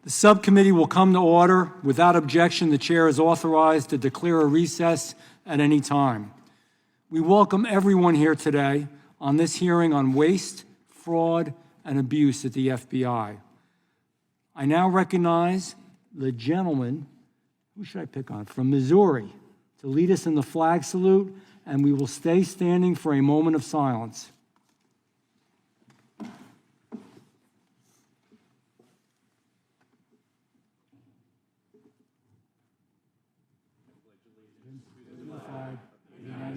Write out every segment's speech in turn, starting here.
The subcommittee will come to order. Without objection, the chair is authorized to declare a recess at any time. We welcome everyone here today on this hearing on waste, fraud, and abuse at the FBI. I now recognize the gentleman, who should I pick on, from Missouri, to lead us in the flag salute, and we will stay standing for a moment of silence.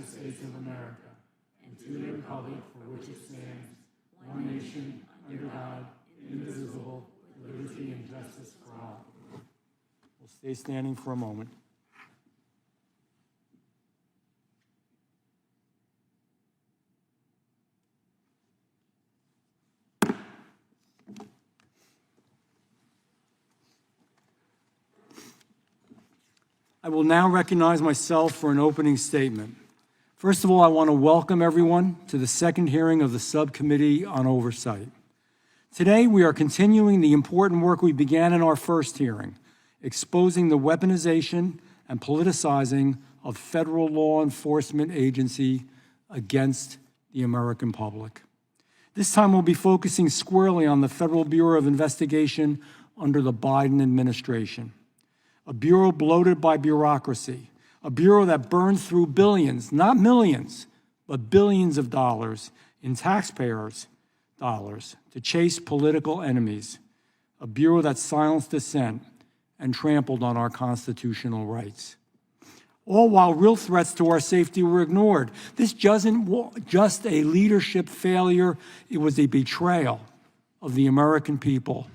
United States of America, and to the republic for which it stands, one nation, under God, indivisible, with liberty and justice for all. We'll stay standing for a moment. I will now recognize myself for an opening statement. First of all, I want to welcome everyone to the second hearing of the Subcommittee on Oversight. Today, we are continuing the important work we began in our first hearing, exposing the weaponization and politicizing of federal law enforcement agency against the American public. This time, we'll be focusing squarely on the Federal Bureau of Investigation under the Biden administration. A bureau bloated by bureaucracy, a bureau that burns through billions, not millions, but billions of dollars in taxpayers' dollars to chase political enemies, a bureau that silenced dissent and trampled on our constitutional rights. All while real threats to our safety were ignored. This wasn't just a leadership failure, it was a betrayal of the American people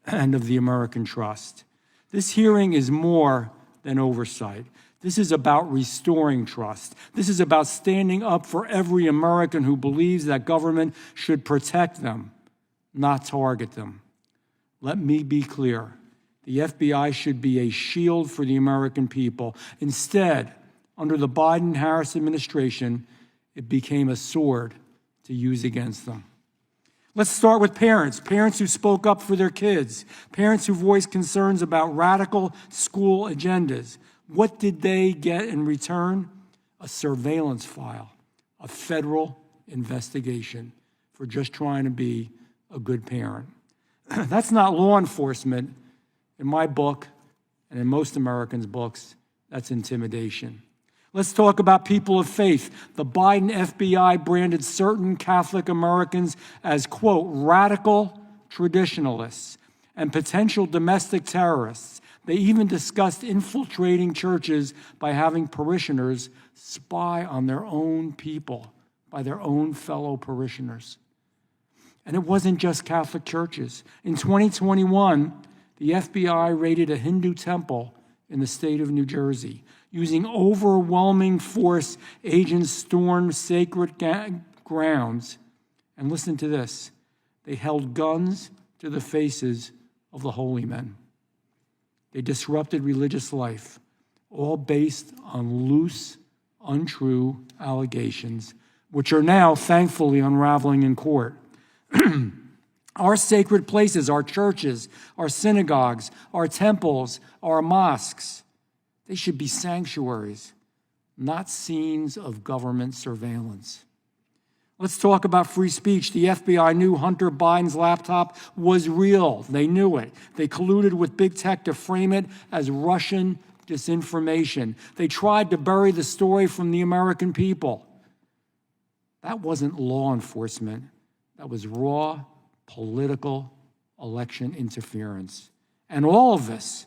and of the American trust. This hearing is more than oversight. This is about restoring trust. This is about standing up for every American who believes that government should protect them, not target them. Let me be clear. The FBI should be a shield for the American people. Instead, under the Biden-Harris administration, it became a sword to use against them. Let's start with parents who spoke up for their kids, parents who voiced concerns about radical school agendas. What did they get in return? A surveillance file, a federal investigation for just trying to be a good parent. That's not law enforcement. In my book, and in most Americans' books, that's intimidation. Let's talk about people of faith. The Biden FBI branded certain Catholic Americans as, quote, radical traditionalists and potential domestic terrorists. They even discussed infiltrating churches by having parishioners spy on their own people, by their own fellow parishioners. And it wasn't just Catholic churches. In 2021, the FBI raided a Hindu temple in the state of New Jersey. Using overwhelming force, agents stormed sacred grounds. And listen to this. They held guns to the faces of the holy men. They disrupted religious life, all based on loose, untrue allegations, which are now, thankfully, unraveling in court. Our sacred places, our churches, our synagogues, our temples, our mosques, they should be sanctuaries, not scenes of government surveillance. Let's talk about free speech. The FBI knew Hunter Biden's laptop was real. They knew it. They colluded with big tech to frame it as Russian disinformation. They tried to bury the story from the American people. That wasn't law enforcement. That was raw political election interference. And all of this,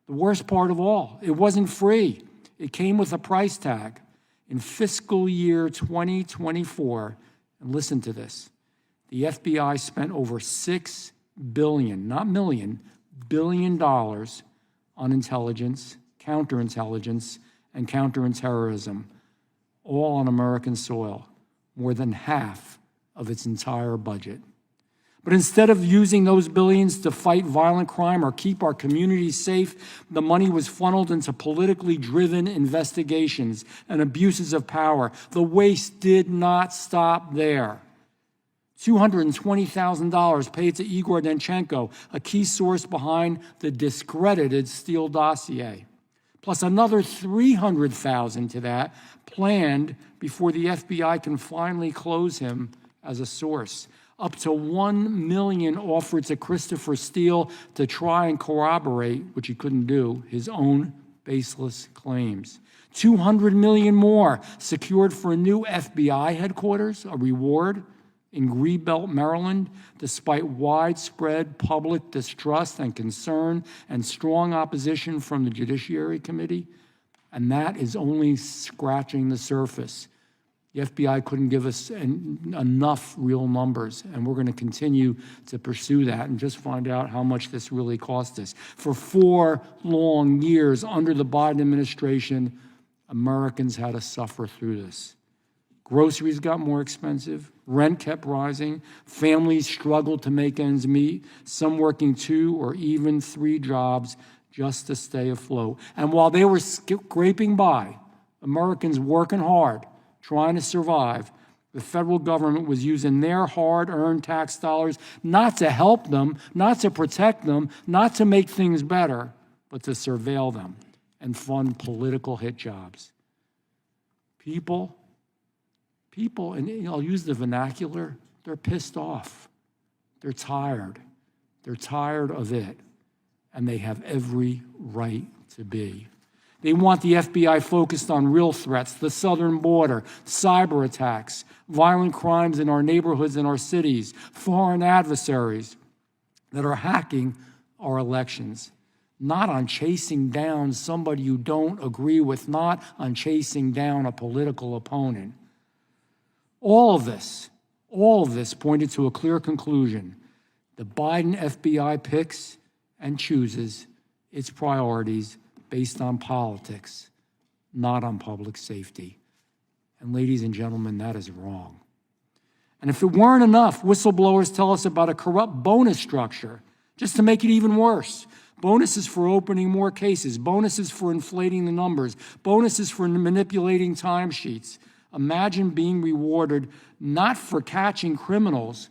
the worst part of all, it wasn't free. It came with a price tag. In fiscal year 2024, and listen to this, the FBI spent over $6 billion, not million, billion dollars on intelligence, counterintelligence, and counterterrorism, all on American soil, more than half of its entire budget. But instead of using those billions to fight violent crime or keep our communities safe, the money was funneled into politically driven investigations and abuses of power. The waste did not stop there. $220,000 paid to Igor Danchenko, a key source behind the discredited Steele dossier, plus another $300,000 to that planned before the FBI can finally close him as a source. Up to $1 million offered to Christopher Steele to try and corroborate, which he couldn't do, his own baseless claims. $200 million more secured for a new FBI headquarters, a reward in Greenbelt, Maryland, despite widespread public distrust and concern and strong opposition from the Judiciary Committee. And that is only scratching the surface. The FBI couldn't give us enough real numbers, and we're going to continue to pursue that and just find out how much this really cost us. For 4 long years under the Biden administration, Americans had to suffer through this. Groceries got more expensive, rent kept rising, families struggled to make ends meet, some working 2 or even 3 jobs just to stay afloat. And while they were scraping by, Americans working hard, trying to survive, the federal government was using their hard-earned tax dollars not to help them, not to protect them, not to make things better, but to surveil them and fund political hit jobs. People, and I'll use the vernacular, they're pissed off. They're tired. They're tired of it, and they have every right to be. They want the FBI focused on real threats, the southern border, cyber attacks, violent crimes in our neighborhoods and our cities, foreign adversaries that are hacking our elections. Not on chasing down somebody you don't agree with, not on chasing down a political opponent. All of this pointed to a clear conclusion. The Biden FBI picks and chooses its priorities based on politics, not on public safety. And ladies and gentlemen, that is wrong. And if it weren't enough, whistleblowers tell us about a corrupt bonus structure, just to make it even worse. Bonuses for opening more cases, bonuses for inflating the numbers, bonuses for manipulating timesheets. Imagine being rewarded not for catching criminals,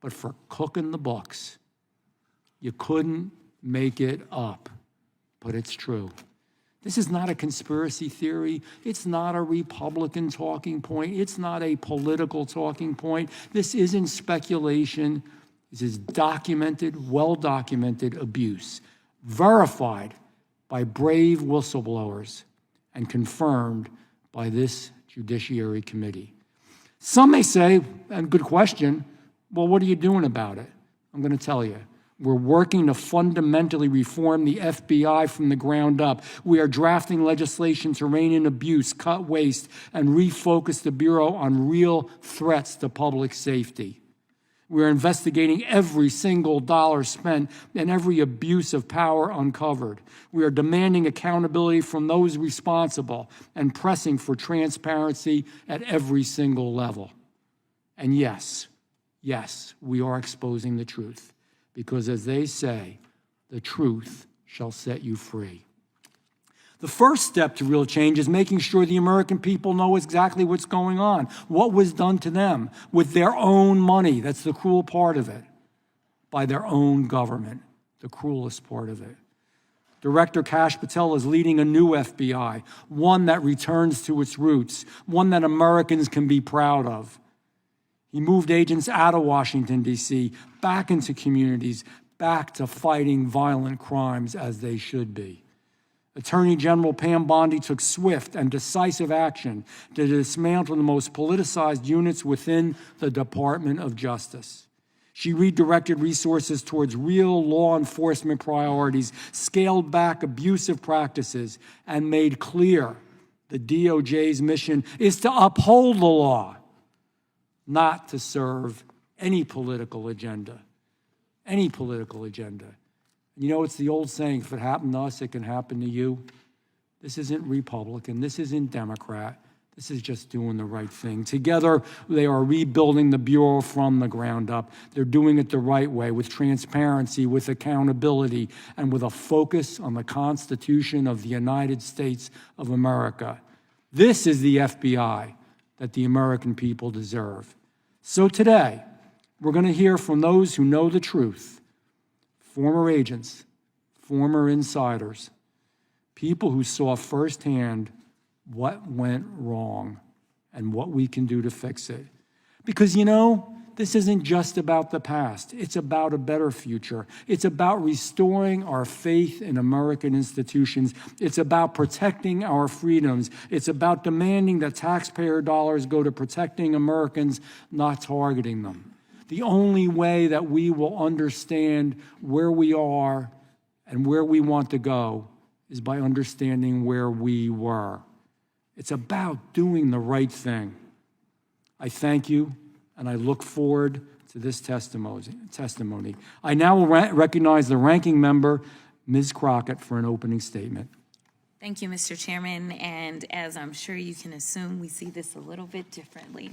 but for cooking the books. You couldn't make it up, but it's true. This is not a conspiracy theory. It's not a Republican talking point. It's not a political talking point. This isn't speculation. This is documented, well-documented abuse, verified by brave whistleblowers and confirmed by this Judiciary Committee. Some may say, and good question, well, what are you doing about it? I'm going to tell you. We're working to fundamentally reform the FBI from the ground up. We are drafting legislation to rein in abuse, cut waste, and refocus the Bureau on real threats to public safety. We're investigating every single dollar spent and every abuse of power uncovered. We are demanding accountability from those responsible and pressing for transparency at every single level. And yes, we are exposing the truth. Because as they say, the truth shall set you free. The first step to real change is making sure the American people know exactly what's going on, what was done to them with their own money. That's the cruel part of it. By their own government, the cruelest part of it. Director Kash Patel is leading a new FBI, one that returns to its roots, one that Americans can be proud of. He moved agents out of Washington, D.C., back into communities, back to fighting violent crimes as they should be. Attorney General Pam Bondi took swift and decisive action to dismantle the most politicized units within the Department of Justice. She redirected resources towards real law enforcement priorities, scaled back abusive practices, and made clear the DOJ's mission is to uphold the law, not to serve any political agenda. Any political agenda. You know, it's the old saying, if it happened to us, it can happen to you. This isn't Republican. This isn't Democrat. This is just doing the right thing. Together, they are rebuilding the Bureau from the ground up. They're doing it the right way, with transparency, with accountability, and with a focus on the Constitution of the United States of America. This is the FBI that the American people deserve. So today, We're going to hear from those who know the truth, former agents, former insiders, people who saw firsthand what went wrong and what we can do to fix it. Because, this isn't just about the past. It's about a better future. It's about restoring our faith in American institutions. It's about protecting our freedoms. It's about demanding that taxpayer dollars go to protecting Americans, not targeting them. The only way that we will understand where we are and where we want to go is by understanding where we were. It's about doing the right thing. I thank you, and I look forward to this testimony. I now will recognize the ranking member, Ms. Crockett, for an opening statement. Thank you, Mr. Chairman, and as I'm sure you can assume, we see this a little bit differently.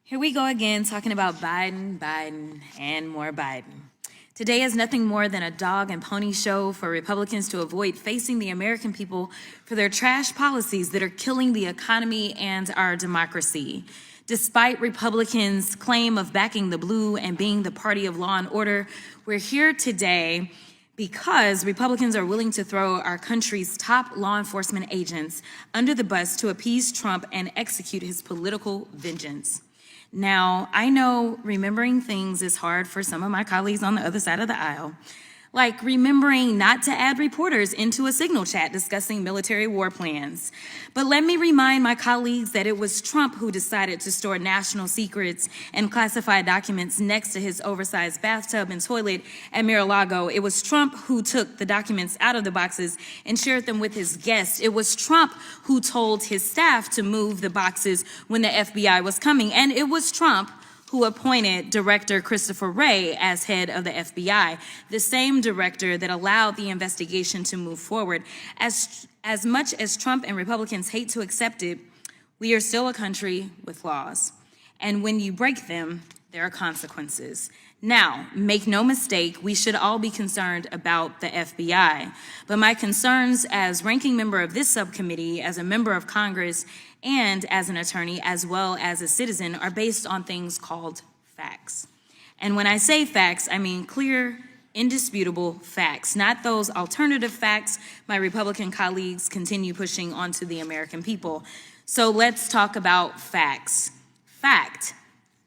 Here we go again, talking about Biden, and more Biden. Today is nothing more than a dog and pony show for Republicans to avoid facing the American people for their trash policies that are killing the economy and our democracy. Despite Republicans' claim of backing the blue and being the party of law and order, we're here today because Republicans are willing to throw our country's top law enforcement agents under the bus to appease Trump and execute his political vengeance. Now, I know remembering things is hard for some of my colleagues on the other side of the aisle, like remembering not to add reporters into a signal chat discussing military war plans. But let me remind my colleagues that it was Trump who decided to store national secrets and classified documents next to his oversized bathtub and toilet at Mar-a-Lago. It was Trump who took the documents out of the boxes and shared them with his guests. It was Trump who told his staff to move the boxes when the FBI was coming. And it was Trump who appointed Director Christopher Wray as head of the FBI, the same director that allowed the investigation to move forward. As much as Trump and Republicans hate to accept it, we are still a country with laws. And when you break them, there are consequences. Now, make no mistake, we should all be concerned about the FBI. But my concerns as ranking member of this subcommittee, as a member of Congress, and as an attorney, as well as a citizen, are based on things called facts. And when I say facts, I mean clear, indisputable facts, not those alternative facts my Republican colleagues continue pushing onto the American people. So let's talk about facts. Fact.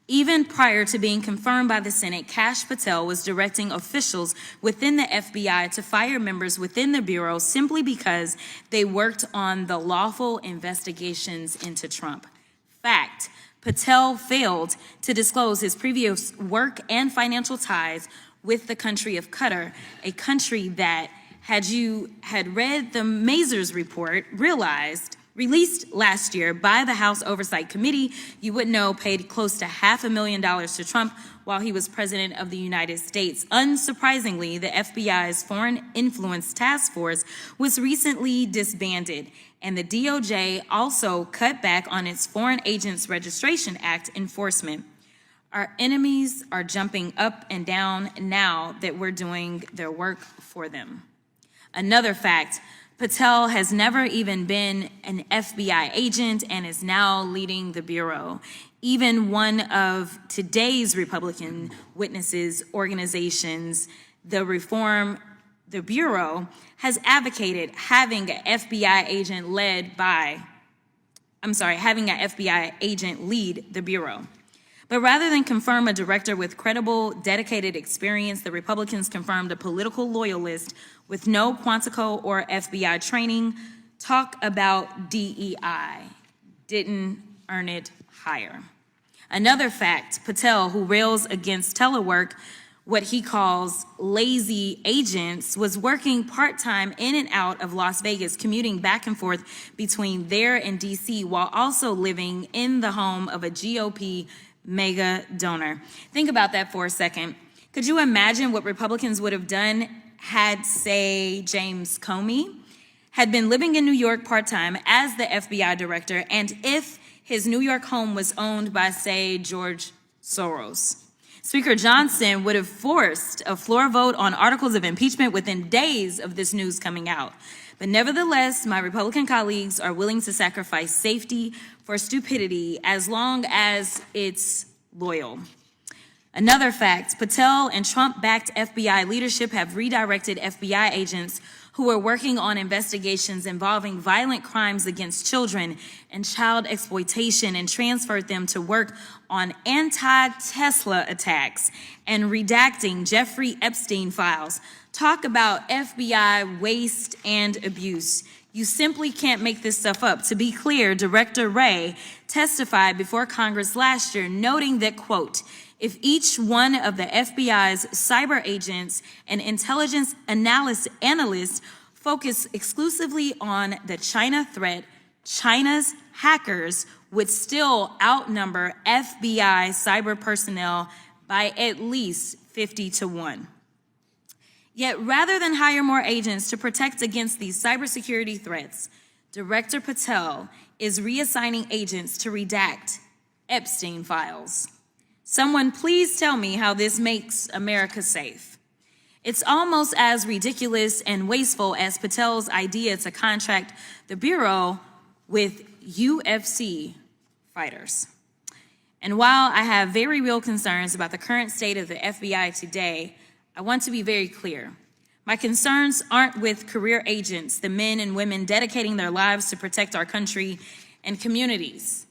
Even prior to being confirmed by the Senate, Kash Patel was directing officials within the FBI to fire members within the Bureau simply because they worked on the lawful investigations into Trump. Fact, Patel failed to disclose his previous work and financial ties with the country of Qatar, a country that, had you read the Mazars report, released last year by the House Oversight Committee, you would know paid close to $500,000 to Trump while he was president of the United States. Unsurprisingly, the FBI's Foreign Influence Task Force was recently disbanded, and the DOJ also cut back on its Foreign Agents Registration Act enforcement. Our enemies are jumping up and down now that we're doing their work for them. Another fact, Patel has never even been an FBI agent and is now leading the Bureau. Even one of today's Republican witnesses organizations, the Bureau, has advocated having an FBI agent lead the Bureau. But rather than confirm a director with credible, dedicated experience, the Republicans confirmed a political loyalist with no Quantico or FBI training. Talk about DEI. Didn't earn it higher. Another fact, Patel, who rails against telework, what he calls lazy agents, was working part-time in and out of Las Vegas, commuting back and forth between there and DC, while also living in the home of a GOP mega donor. Think about that for a second. Could you imagine what Republicans would have done had, say, James Comey had been living in New York part-time as the FBI director, and if his New York home was owned by, say, George Soros? Speaker Johnson would have forced a floor vote on articles of impeachment within days of this news coming out. But nevertheless, my Republican colleagues are willing to sacrifice safety for stupidity as long as it's loyal. Another fact, Patel and Trump-backed FBI leadership have redirected FBI agents who are working on investigations involving violent crimes against children and child exploitation and transferred them to work on anti-Tesla attacks and redacting Jeffrey Epstein files. Talk about FBI waste and abuse. You simply can't make this stuff up. To be clear, Director Wray testified before Congress last year, noting that, quote, if each one of the FBI's cyber agents and intelligence analysts focus exclusively on the China threat, China's hackers would still outnumber FBI cyber personnel by at least 50-1. Yet rather than hire more agents to protect against these cybersecurity threats, Director Patel is reassigning agents to redact Epstein files. Someone please tell me how this makes America safe. It's almost as ridiculous and wasteful as Patel's idea to contract the Bureau with UFC fighters. And while I have very real concerns about the current state of the FBI today, I want to be very clear. My concerns aren't with career agents, the men and women dedicating their lives to protect our country and communities.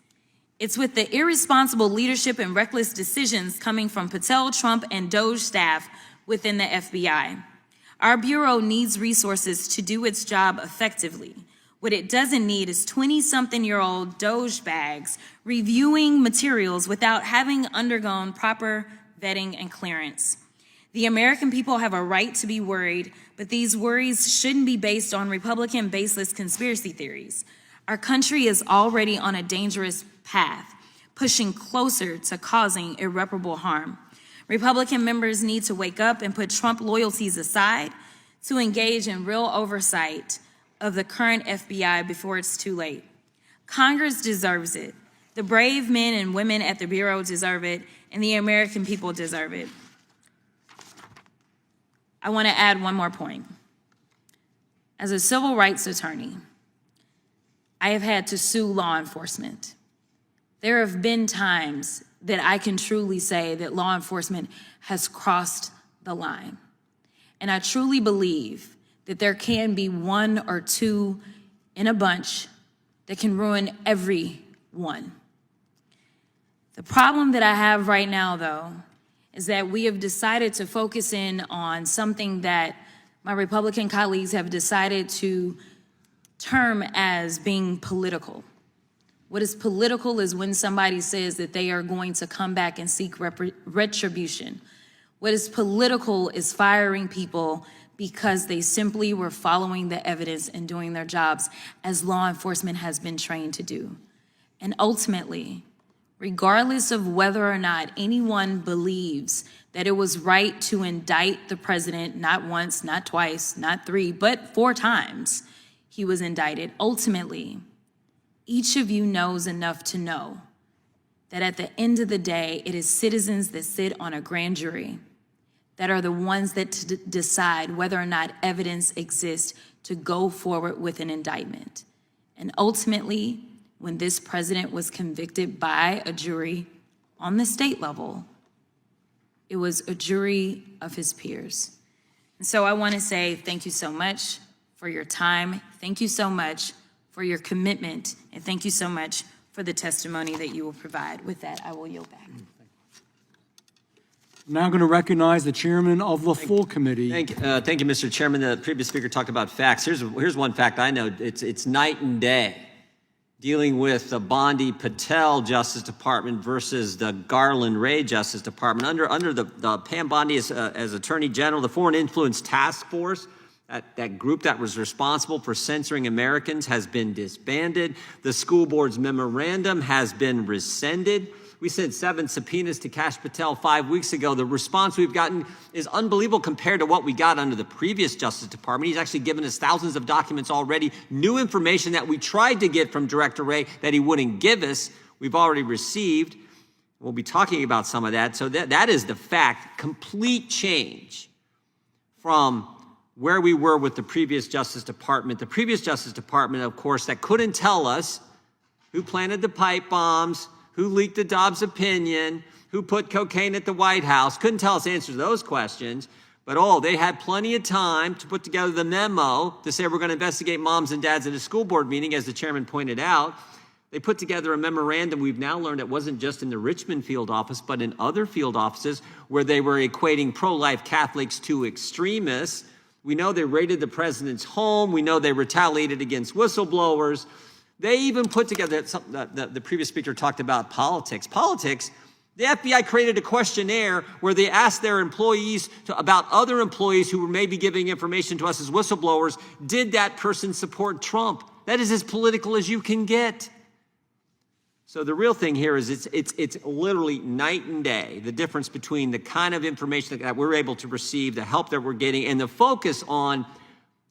It's with the irresponsible leadership and reckless decisions coming from Patel, Trump, and Doge staff within the FBI. Our Bureau needs resources to do its job effectively. What it doesn't need is 20-something-year-old Doge bags reviewing materials without having undergone proper vetting and clearance. The American people have a right to be worried, but these worries shouldn't be based on Republican baseless conspiracy theories. Our country is already on a dangerous path, pushing closer to causing irreparable harm. Republican members need to wake up and put Trump loyalties aside to engage in real oversight of the current FBI before it's too late. Congress deserves it. The brave men and women at the Bureau deserve it, and the American people deserve it. I want to add one more point. As a civil rights attorney, I have had to sue law enforcement. There have been times that I can truly say that law enforcement has crossed the line. And I truly believe that there can be one or two in a bunch that can ruin everyone. The problem that I have right now, though, is that we have decided to focus in on something that my Republican colleagues have decided to term as being political. What is political is when somebody says that they are going to come back and seek retribution. What is political is firing people because they simply were following the evidence and doing their jobs as law enforcement has been trained to do. And ultimately, regardless of whether or not anyone believes that it was right to indict the president, not once, not twice, not three, but 4 times he was indicted, ultimately, each of you knows enough to know that at the end of the day, it is citizens that sit on a grand jury that are the ones that decide whether or not evidence exists to go forward with an indictment. And ultimately, when this president was convicted by a jury on the state level, it was a jury of his peers. And so I want to say thank you so much for your time. Thank you so much for your commitment. And thank you so much for the testimony that you will provide. With that, I will yield back. I'm now going to recognize the chairman of the full committee. Thank you, Mr. Chairman. The previous speaker talked about facts. Here's one fact I know. It's night and day dealing with the Bondi Patel Justice Department versus the Garland Wray Justice Department. Under the Pam Bondi as Attorney General, the Foreign Influence Task Force, that group that was responsible for censoring Americans, has been disbanded. The school board's memorandum has been rescinded. We sent 7 subpoenas to Kash Patel 5 weeks ago. The response we've gotten is unbelievable compared to what we got under the previous Justice Department. He's actually given us thousands of documents already, new information that we tried to get from Director Wray that he wouldn't give us. We've already received. We'll be talking about some of that. So that is the fact. Complete change from where we were with the previous Justice Department. The previous Justice Department, of course, that couldn't tell us who planted the pipe bombs, who leaked the Dobbs opinion, who put cocaine at the White House. Couldn't tell us answers to those questions. But they had plenty of time to put together the memo to say we're going to investigate moms and dads at a school board meeting, as the chairman pointed out. They put together a memorandum. We've now learned it wasn't just in the Richmond field office, but in other field offices where they were equating pro-life Catholics to extremists. We know they raided the president's home. We know they retaliated against whistleblowers. They even put together, the previous speaker talked about politics. The FBI created a questionnaire where they asked their employees about other employees who were maybe giving information to us as whistleblowers. Did that person support Trump? That is as political as you can get. So the real thing here is it's literally night and day, the difference between the kind of information that we're able to receive, the help that we're getting, and the focus on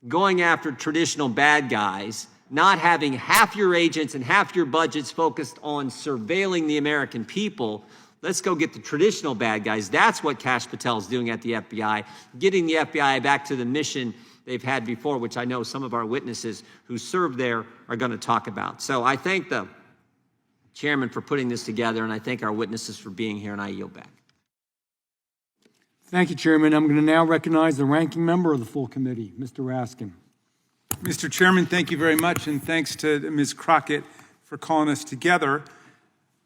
going after traditional bad guys, not having half your agents and half your budgets focused on surveilling the American people. Let's go get the traditional bad guys. That's what Kash Patel is doing at the FBI, getting the FBI back to the mission they've had before, which I know some of our witnesses who served there are going to talk about. So I thank the chairman for putting this together, and I thank our witnesses for being here, and I yield back. Thank you, Chairman. I'm going to now recognize the ranking member of the full committee, Mr. Raskin. Mr. Chairman, thank you very much, and thanks to Ms. Crockett for calling us together.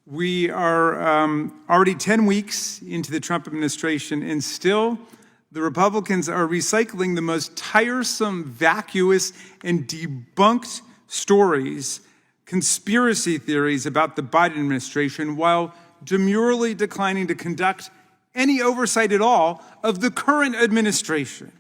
We are already 10 weeks into the Trump administration, and still the Republicans are recycling the most tiresome, vacuous, and debunked stories, conspiracy theories about the Biden administration, while demurely declining to conduct any oversight at all of the current administration.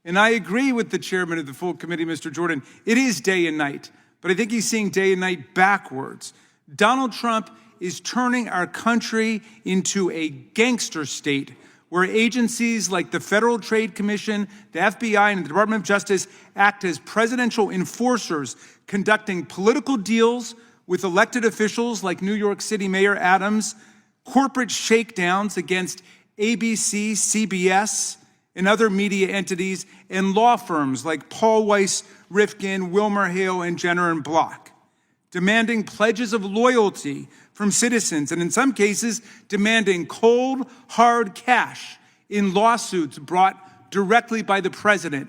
And I agree with the chairman of the full committee, Mr. Jordan. It is day and night, but I think he's seeing day and night backwards. Donald Trump is turning our country into a gangster state where agencies like the Federal Trade Commission, the FBI, and the Department of Justice act as presidential enforcers, conducting political deals with elected officials like New York City Mayor Adams, corporate shakedowns against ABC, CBS, and other media entities, and law firms like Paul Weiss, Rifkin, WilmerHale, and Jenner and Block, demanding pledges of loyalty from citizens, and in some cases, demanding cold, hard cash in lawsuits brought directly by the president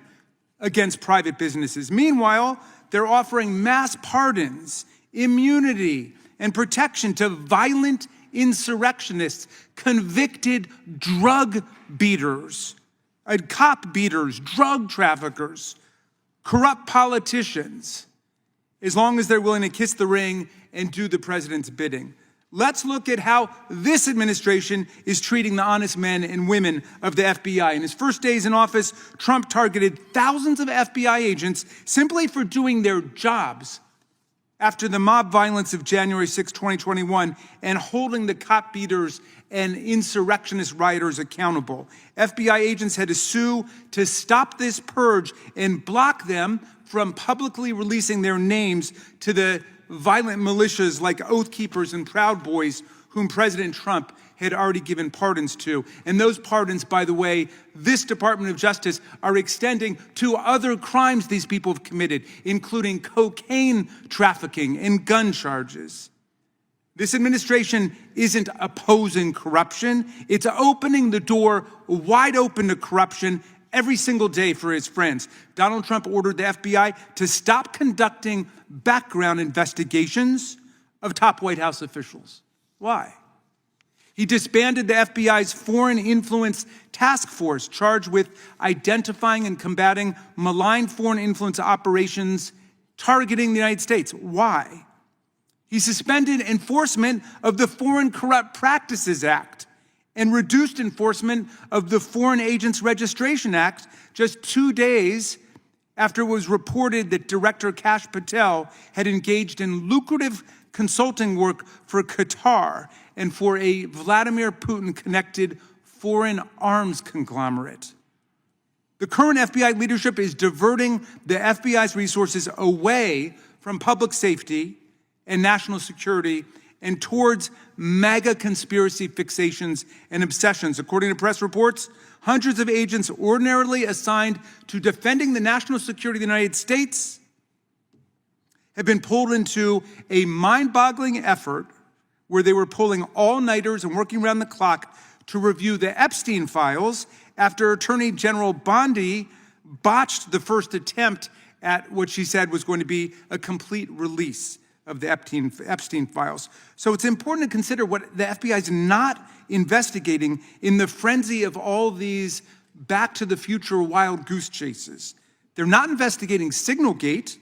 against private businesses. Meanwhile, they're offering mass pardons, immunity, and protection to violent insurrectionists, convicted drug beaters, cop beaters, drug traffickers, corrupt politicians, as long as they're willing to kiss the ring and do the president's bidding. Let's look at how this administration is treating the honest men and women of the FBI. In his first days in office, Trump targeted thousands of FBI agents simply for doing their jobs after the mob violence of January 6, 2021, and holding the cop beaters and insurrectionist rioters accountable. FBI agents had to sue to stop this purge and block them from publicly releasing their names to the violent militias like Oath Keepers and Proud Boys, whom President Trump had already given pardons to. And those pardons, by the way, this Department of Justice are extending to other crimes these people have committed, including cocaine trafficking and gun charges. This administration isn't opposing corruption. It's opening the door wide open to corruption every single day for his friends. Donald Trump ordered the FBI to stop conducting background investigations of top White House officials. Why? He disbanded the FBI's Foreign Influence Task Force, charged with identifying and combating malign foreign influence operations targeting the United States. Why? He suspended enforcement of the Foreign Corrupt Practices Act and reduced enforcement of the Foreign Agents Registration Act just 2 days after it was reported that Director Kash Patel had engaged in lucrative consulting work for Qatar and for a Vladimir Putin-connected foreign arms conglomerate. The current FBI leadership is diverting the FBI's resources away from public safety and national security and towards MAGA conspiracy fixations and obsessions. According to press reports, hundreds of agents ordinarily assigned to defending the national security of the United States have been pulled into a mind-boggling effort where they were pulling all-nighters and working around the clock to review the Epstein files after Attorney General Bondi botched the first attempt at what she said was going to be a complete release of the Epstein files. So it's important to consider what the FBI is not investigating in the frenzy of all these Back to the Future wild goose chases. They're not investigating Signalgate,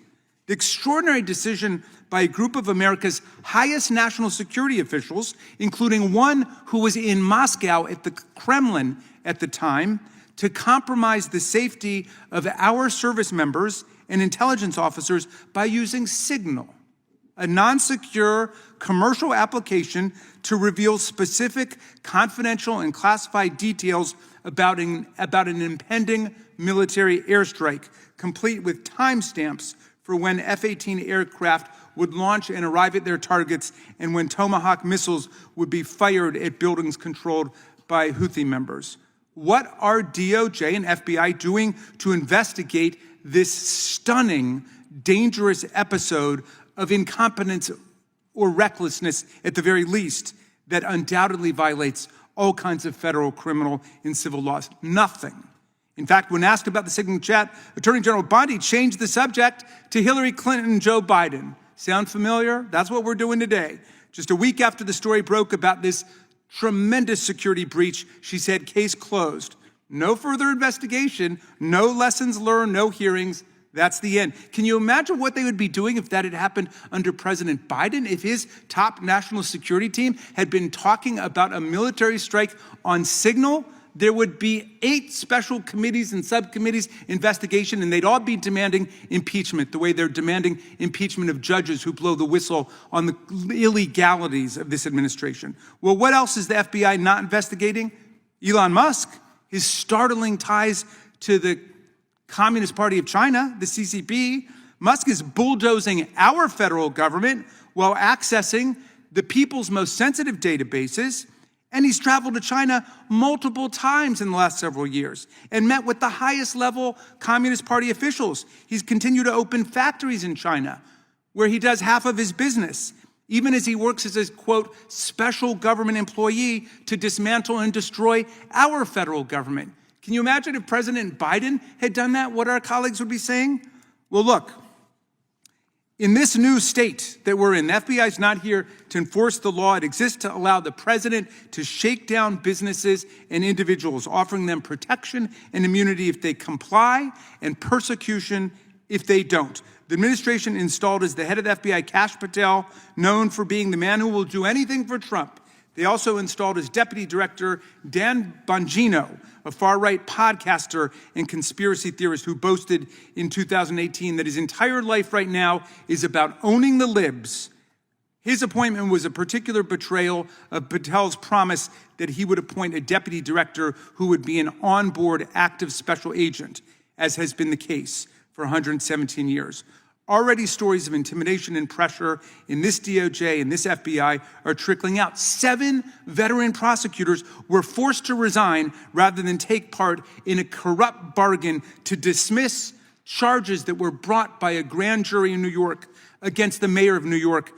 the extraordinary decision by a group of America's highest national security officials, including one who was in Moscow at the Kremlin at the time, to compromise the safety of our service members and intelligence officers by using Signal, a non-secure commercial application to reveal specific confidential and classified details about an impending military airstrike, complete with timestamps for when F-18 aircraft would launch and arrive at their targets and when Tomahawk missiles would be fired at buildings controlled by Houthi members. What are DOJ and FBI doing to investigate this stunning, dangerous episode of incompetence or recklessness, at the very least, that undoubtedly violates all kinds of federal, criminal, and civil laws? Nothing. In fact, when asked about the Signal chat, Attorney General Bondi changed the subject to Hillary Clinton and Joe Biden. Sound familiar? That's what we're doing today. Just a week after the story broke about this tremendous security breach, she said, case closed. No further investigation, no lessons learned, no hearings. That's the end. Can you imagine what they would be doing if that had happened under President Biden? If his top national security team had been talking about a military strike on Signal, there would be 8 special committees and subcommittees investigation, and they'd all be demanding impeachment, the way they're demanding impeachment of judges who blow the whistle on the illegalities of this administration. Well, what else is the FBI not investigating? Elon Musk, his startling ties to the Communist Party of China, the CCP. Musk is bulldozing our federal government while accessing the people's most sensitive databases. And he's traveled to China multiple times in the last several years and met with the highest level Communist Party officials. He's continued to open factories in China where he does half of his business, even as he works as a, quote, special government employee to dismantle and destroy our federal government. Can you imagine if President Biden had done that, what our colleagues would be saying? Well, look, in this new state that we're in, the FBI is not here to enforce the law. It exists to allow the president to shake down businesses and individuals, offering them protection and immunity if they comply and persecution if they don't. The administration installed as the head of the FBI Kash Patel, known for being the man who will do anything for Trump. They also installed as deputy director Dan Bongino, a far-right podcaster and conspiracy theorist who boasted in 2018 that his entire life right now is about owning the libs. His appointment was a particular betrayal of Patel's promise that he would appoint a deputy director who would be an on-board active special agent, as has been the case for 117 years. Already stories of intimidation and pressure in this DOJ and this FBI are trickling out. 7 veteran prosecutors were forced to resign rather than take part in a corrupt bargain to dismiss charges that were brought by a grand jury in New York against the mayor of New York,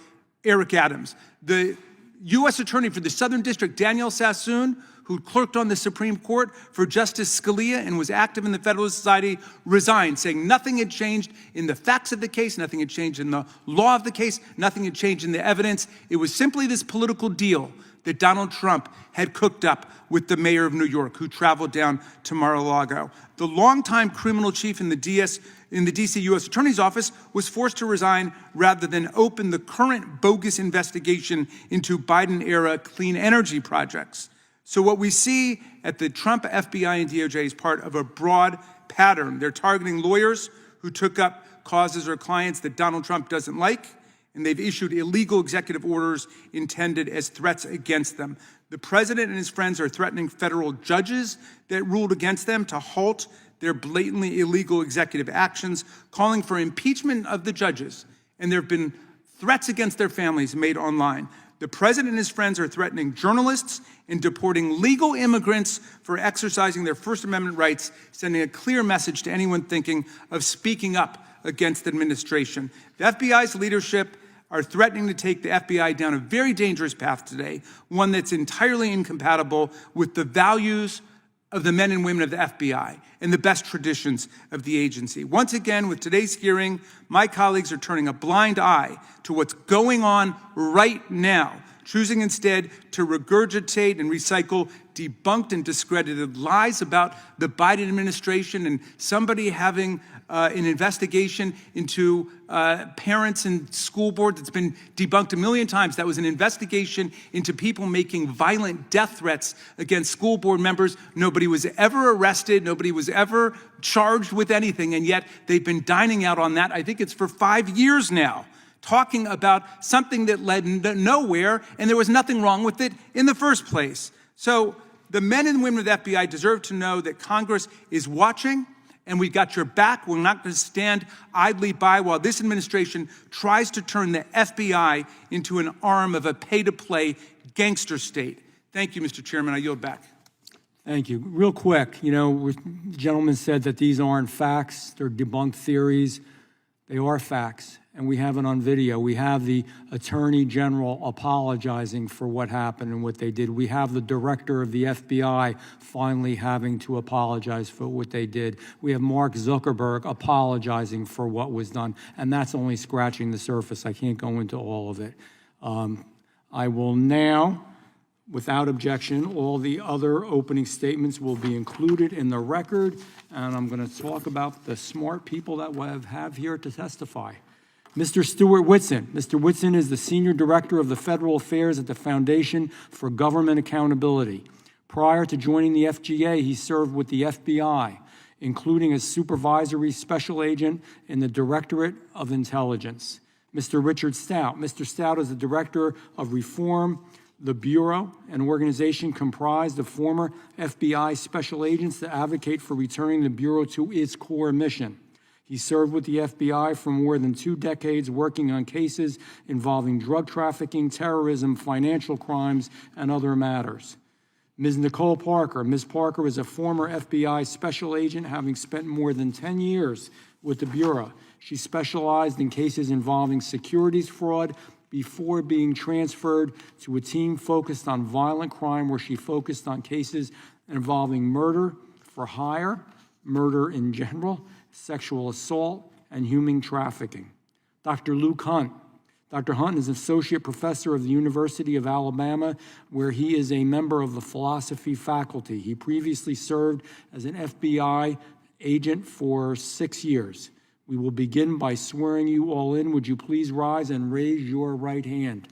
Eric Adams. The U.S. Attorney for the Southern District, Danielle Sassoon, who clerked on the Supreme Court for Justice Scalia and was active in the Federalist Society, resigned, saying nothing had changed in the facts of the case, nothing had changed in the law of the case, nothing had changed in the evidence. It was simply this political deal that Donald Trump had cooked up with the mayor of New York, who traveled down to Mar-a-Lago. The longtime criminal chief in the D.C. U.S. Attorney's Office was forced to resign rather than open the current bogus investigation into Biden-era clean energy projects. So what we see at the Trump FBI and DOJ is part of a broad pattern. They're targeting lawyers who took up causes or clients that Donald Trump doesn't like, and they've issued illegal executive orders intended as threats against them. The president and his friends are threatening federal judges that ruled against them to halt their blatantly illegal executive actions, calling for impeachment of the judges. And there have been threats against their families made online. The president and his friends are threatening journalists and deporting legal immigrants for exercising their First Amendment rights, sending a clear message to anyone thinking of speaking up against the administration. The FBI's leadership are threatening to take the FBI down a very dangerous path today, one that's entirely incompatible with the values of the men and women of the FBI and the best traditions of the agency. Once again, with today's hearing, my colleagues are turning a blind eye to what's going on right now, choosing instead to regurgitate and recycle debunked and discredited lies about the Biden administration and somebody having an investigation into parents and school board that's been debunked a million times. That was an investigation into people making violent death threats against school board members. Nobody was ever arrested. Nobody was ever charged with anything. And yet they've been dining out on that. I think it's for 5 years now, talking about something that led nowhere, and there was nothing wrong with it in the first place. So the men and women of the FBI deserve to know that Congress is watching, and we've got your back. We're not going to stand idly by while this administration tries to turn the FBI into an arm of a pay-to-play gangster state. Thank you, Mr. Chairman. I yield back. Thank you. Real quick, the gentleman said that these aren't facts, they're debunked theories. They are facts, and we have it on video. We have the Attorney General apologizing for what happened and what they did. We have the director of the FBI finally having to apologize for what they did. We have Mark Zuckerberg apologizing for what was done, and that's only scratching the surface. I can't go into all of it. I will now, without objection, all the other opening statements will be included in the record, and I'm going to talk about the smart people that we have here to testify. Mr. Stuart Whitson. Mr. Whitson is the Senior Director of the Federal Affairs at the Foundation for Government Accountability. Prior to joining the FGA, he served with the FBI, including as Supervisory Special Agent in the Directorate of Intelligence. Mr. Richard Stout. Mr. Stout is the Director of Reform, the Bureau, an organization comprised of former FBI special agents that advocate for returning the Bureau to its core mission. He served with the FBI for more than 2 decades, working on cases involving drug trafficking, terrorism, financial crimes, and other matters. Ms. Nicole Parker. Ms. Parker is a former FBI special agent, having spent more than 10 years with the Bureau. She specialized in cases involving securities fraud before being transferred to a team focused on violent crime, where she focused on cases involving murder for hire, murder in general, sexual assault, and human trafficking. Dr. Luke Hunt. Dr. Hunt is Associate Professor of the University of Alabama, where he is a member of the philosophy faculty. He previously served as an FBI agent for 6 years. We will begin by swearing you all in. Would you please rise and raise your right hand?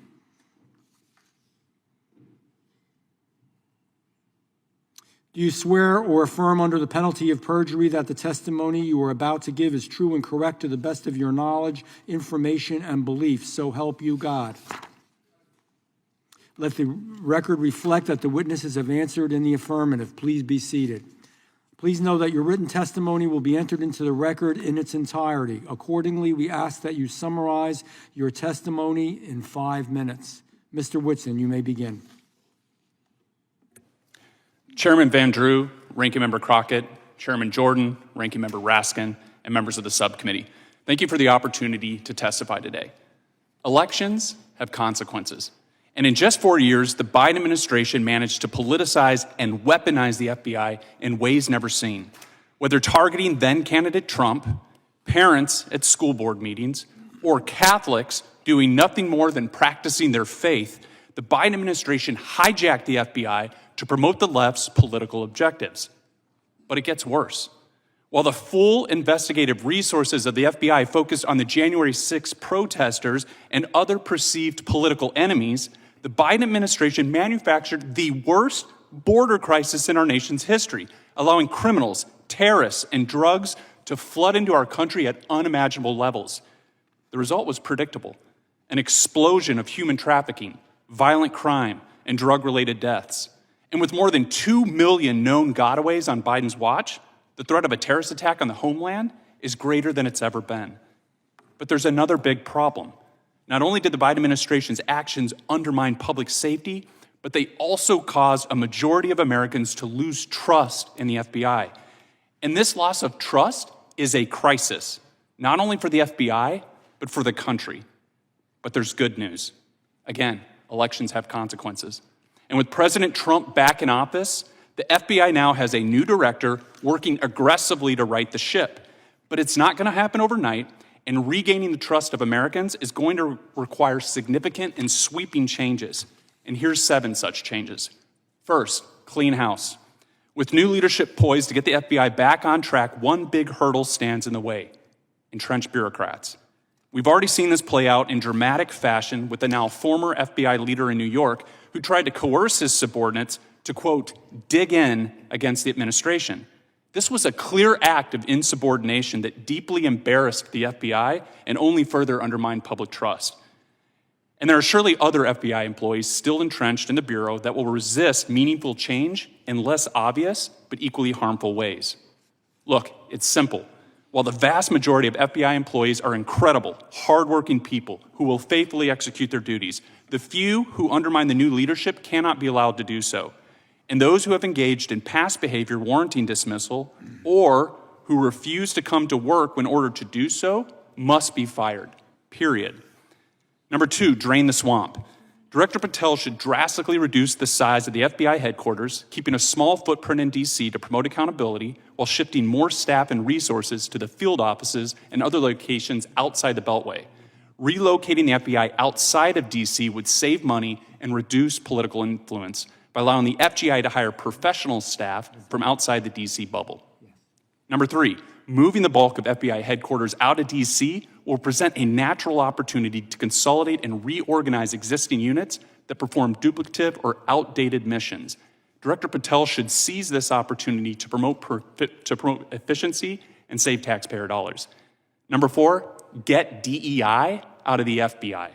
Do you swear or affirm under the penalty of perjury that the testimony you are about to give is true and correct to the best of your knowledge, information, and belief? So help you God. Let the record reflect that the witnesses have answered in the affirmative. Please be seated. Please know that your written testimony will be entered into the record in its entirety. Accordingly, we ask that you summarize your testimony in 5 minutes. Mr. Whitson, you may begin. Chairman Van Drew, Ranking Member Crockett, Chairman Jordan, Ranking Member Raskin, and members of the subcommittee, thank you for the opportunity to testify today. Elections have consequences. And in just 4 years, the Biden administration managed to politicize and weaponize the FBI in ways never seen. Whether targeting then-candidate Trump, parents at school board meetings, or Catholics doing nothing more than practicing their faith, the Biden administration hijacked the FBI to promote the left's political objectives. But it gets worse. While the full investigative resources of the FBI focused on the January 6 protesters and other perceived political enemies, the Biden administration manufactured the worst border crisis in our nation's history, allowing criminals, terrorists, and drugs to flood into our country at unimaginable levels. The result was predictable: an explosion of human trafficking, violent crime, and drug-related deaths. And with more than 2 million known gotaways on Biden's watch, the threat of a terrorist attack on the homeland is greater than it's ever been. But there's another big problem. Not only did the Biden administration's actions undermine public safety, but they also caused a majority of Americans to lose trust in the FBI. And this loss of trust is a crisis, not only for the FBI, but for the country. But there's good news. Again, elections have consequences. And with President Trump back in office, the FBI now has a new director working aggressively to right the ship. But it's not going to happen overnight, and regaining the trust of Americans is going to require significant and sweeping changes. And here's 7 such changes. First, clean house. With new leadership poised to get the FBI back on track, one big hurdle stands in the way: entrenched bureaucrats. We've already seen this play out in dramatic fashion with the now former FBI leader in New York who tried to coerce his subordinates to, quote, dig in against the administration. This was a clear act of insubordination that deeply embarrassed the FBI and only further undermined public trust. And there are surely other FBI employees still entrenched in the Bureau that will resist meaningful change in less obvious but equally harmful ways. Look, it's simple. While the vast majority of FBI employees are incredible, hardworking people who will faithfully execute their duties, the few who undermine the new leadership cannot be allowed to do so. And those who have engaged in past behavior warranting dismissal or who refuse to come to work when ordered to do so must be fired, period. Number 2, drain the swamp. Director Patel should drastically reduce the size of the FBI headquarters, keeping a small footprint in D.C. to promote accountability while shifting more staff and resources to the field offices and other locations outside the Beltway. Relocating the FBI outside of D.C. would save money and reduce political influence by allowing the FGI to hire professional staff from outside the D.C. bubble. Number 3, moving the bulk of FBI headquarters out of D.C. will present a natural opportunity to consolidate and reorganize existing units that perform duplicative or outdated missions. Director Patel should seize this opportunity to promote efficiency and save taxpayer dollars. Number 4, get DEI out of the FBI.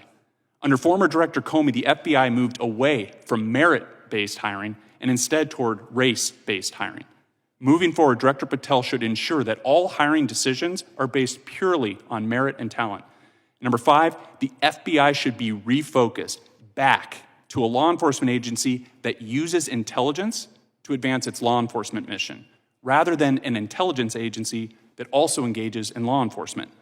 Under former Director Comey, the FBI moved away from merit-based hiring and instead toward race-based hiring. Moving forward, Director Patel should ensure that all hiring decisions are based purely on merit and talent. Number 5, the FBI should be refocused back to a law enforcement agency that uses intelligence to advance its law enforcement mission, rather than an intelligence agency that also engages in law enforcement.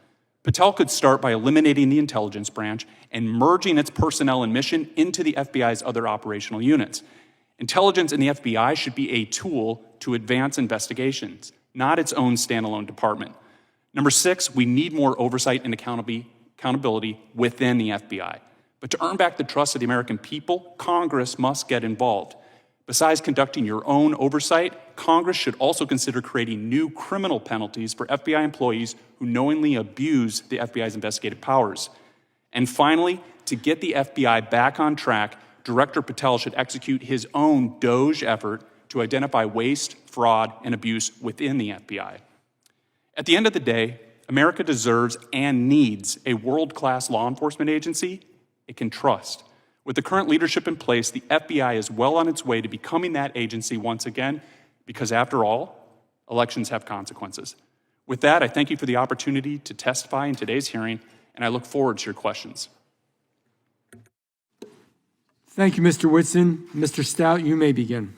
Patel could start by eliminating the intelligence branch and merging its personnel and mission into the FBI's other operational units. Intelligence in the FBI should be a tool to advance investigations, not its own standalone department. Number 6, we need more oversight and accountability within the FBI. But to earn back the trust of the American people, Congress must get involved. Besides conducting your own oversight, Congress should also consider creating new criminal penalties for FBI employees who knowingly abuse the FBI's investigative powers. And finally, to get the FBI back on track, Director Patel should execute his own DOGE effort to identify waste, fraud, and abuse within the FBI. At the end of the day, America deserves and needs a world-class law enforcement agency it can trust. With the current leadership in place, the FBI is well on its way to becoming that agency once again, because after all, elections have consequences. With that, I thank you for the opportunity to testify in today's hearing, and I look forward to your questions. Thank you, Mr. Whitson. Mr. Stout, you may begin.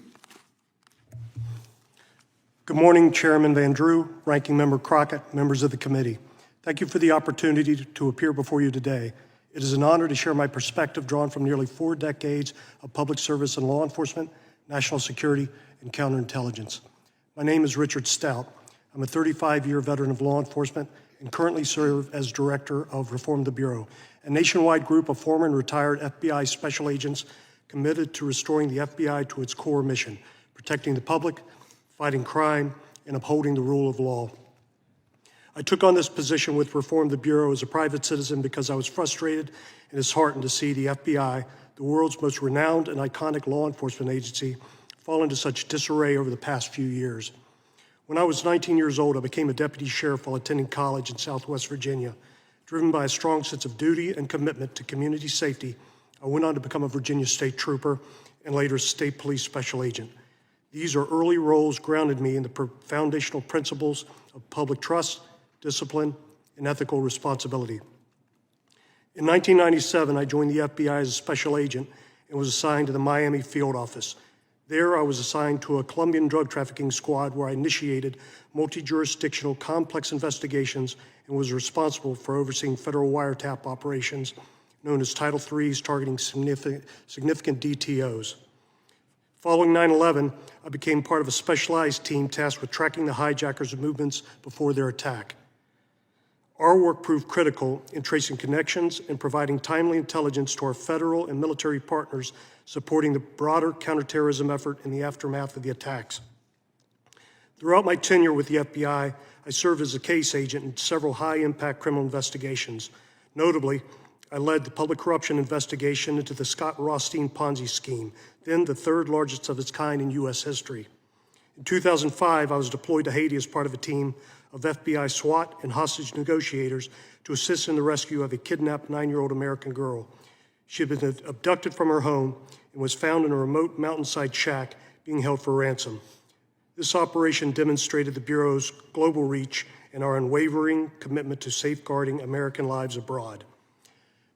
Good morning, Chairman Van Drew, Ranking Member Crockett, members of the committee. Thank you for the opportunity to appear before you today. It is an honor to share my perspective drawn from nearly 4 decades of public service in law enforcement, national security, and counterintelligence. My name is Richard Stout. I'm a 35-year veteran of law enforcement and currently serve as Director of Reform the Bureau, a nationwide group of former and retired FBI special agents committed to restoring the FBI to its core mission, protecting the public, fighting crime, and upholding the rule of law. I took on this position with Reform the Bureau as a private citizen because I was frustrated and disheartened to see the FBI, the world's most renowned and iconic law enforcement agency, fall into such disarray over the past few years. When I was 19 years old, I became a deputy sheriff while attending college in Southwest Virginia. Driven by a strong sense of duty and commitment to community safety, I went on to become a Virginia State Trooper and later State Police Special Agent. These are early roles grounded me in the foundational principles of public trust, discipline, and ethical responsibility. In 1997, I joined the FBI as a special agent and was assigned to the Miami field office. There, I was assigned to a Colombian drug trafficking squad where I initiated multi-jurisdictional complex investigations and was responsible for overseeing federal wiretap operations, known as Title III's, targeting significant DTOs. Following 9/11, I became part of a specialized team tasked with tracking the hijackers' movements before their attack. Our work proved critical in tracing connections and providing timely intelligence to our federal and military partners supporting the broader counterterrorism effort in the aftermath of the attacks. Throughout my tenure with the FBI, I served as a case agent in several high-impact criminal investigations. Notably, I led the public corruption investigation into the Scott Rothstein Ponzi scheme, then the third largest of its kind in U.S. history. In 2005, I was deployed to Haiti as part of a team of FBI SWAT and hostage negotiators to assist in the rescue of a kidnapped 9-year-old American girl. She had been abducted from her home and was found in a remote mountainside shack being held for ransom. This operation demonstrated the Bureau's global reach and our unwavering commitment to safeguarding American lives abroad.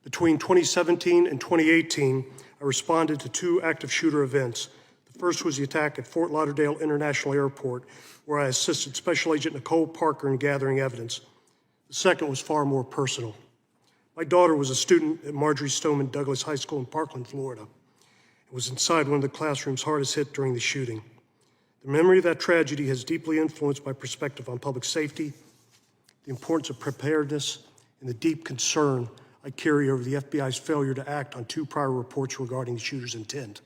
Between 2017 and 2018, I responded to 2 active shooter events. The first was the attack at Fort Lauderdale International Airport, where I assisted Special Agent Nicole Parker in gathering evidence. The second was far more personal. My daughter was a student at Marjorie Stoneman Douglas High School in Parkland, Florida, and was inside one of the classrooms hardest hit during the shooting. The memory of that tragedy has deeply influenced my perspective on public safety, the importance of preparedness, and the deep concern I carry over the FBI's failure to act on 2 prior reports regarding the shooter's intent.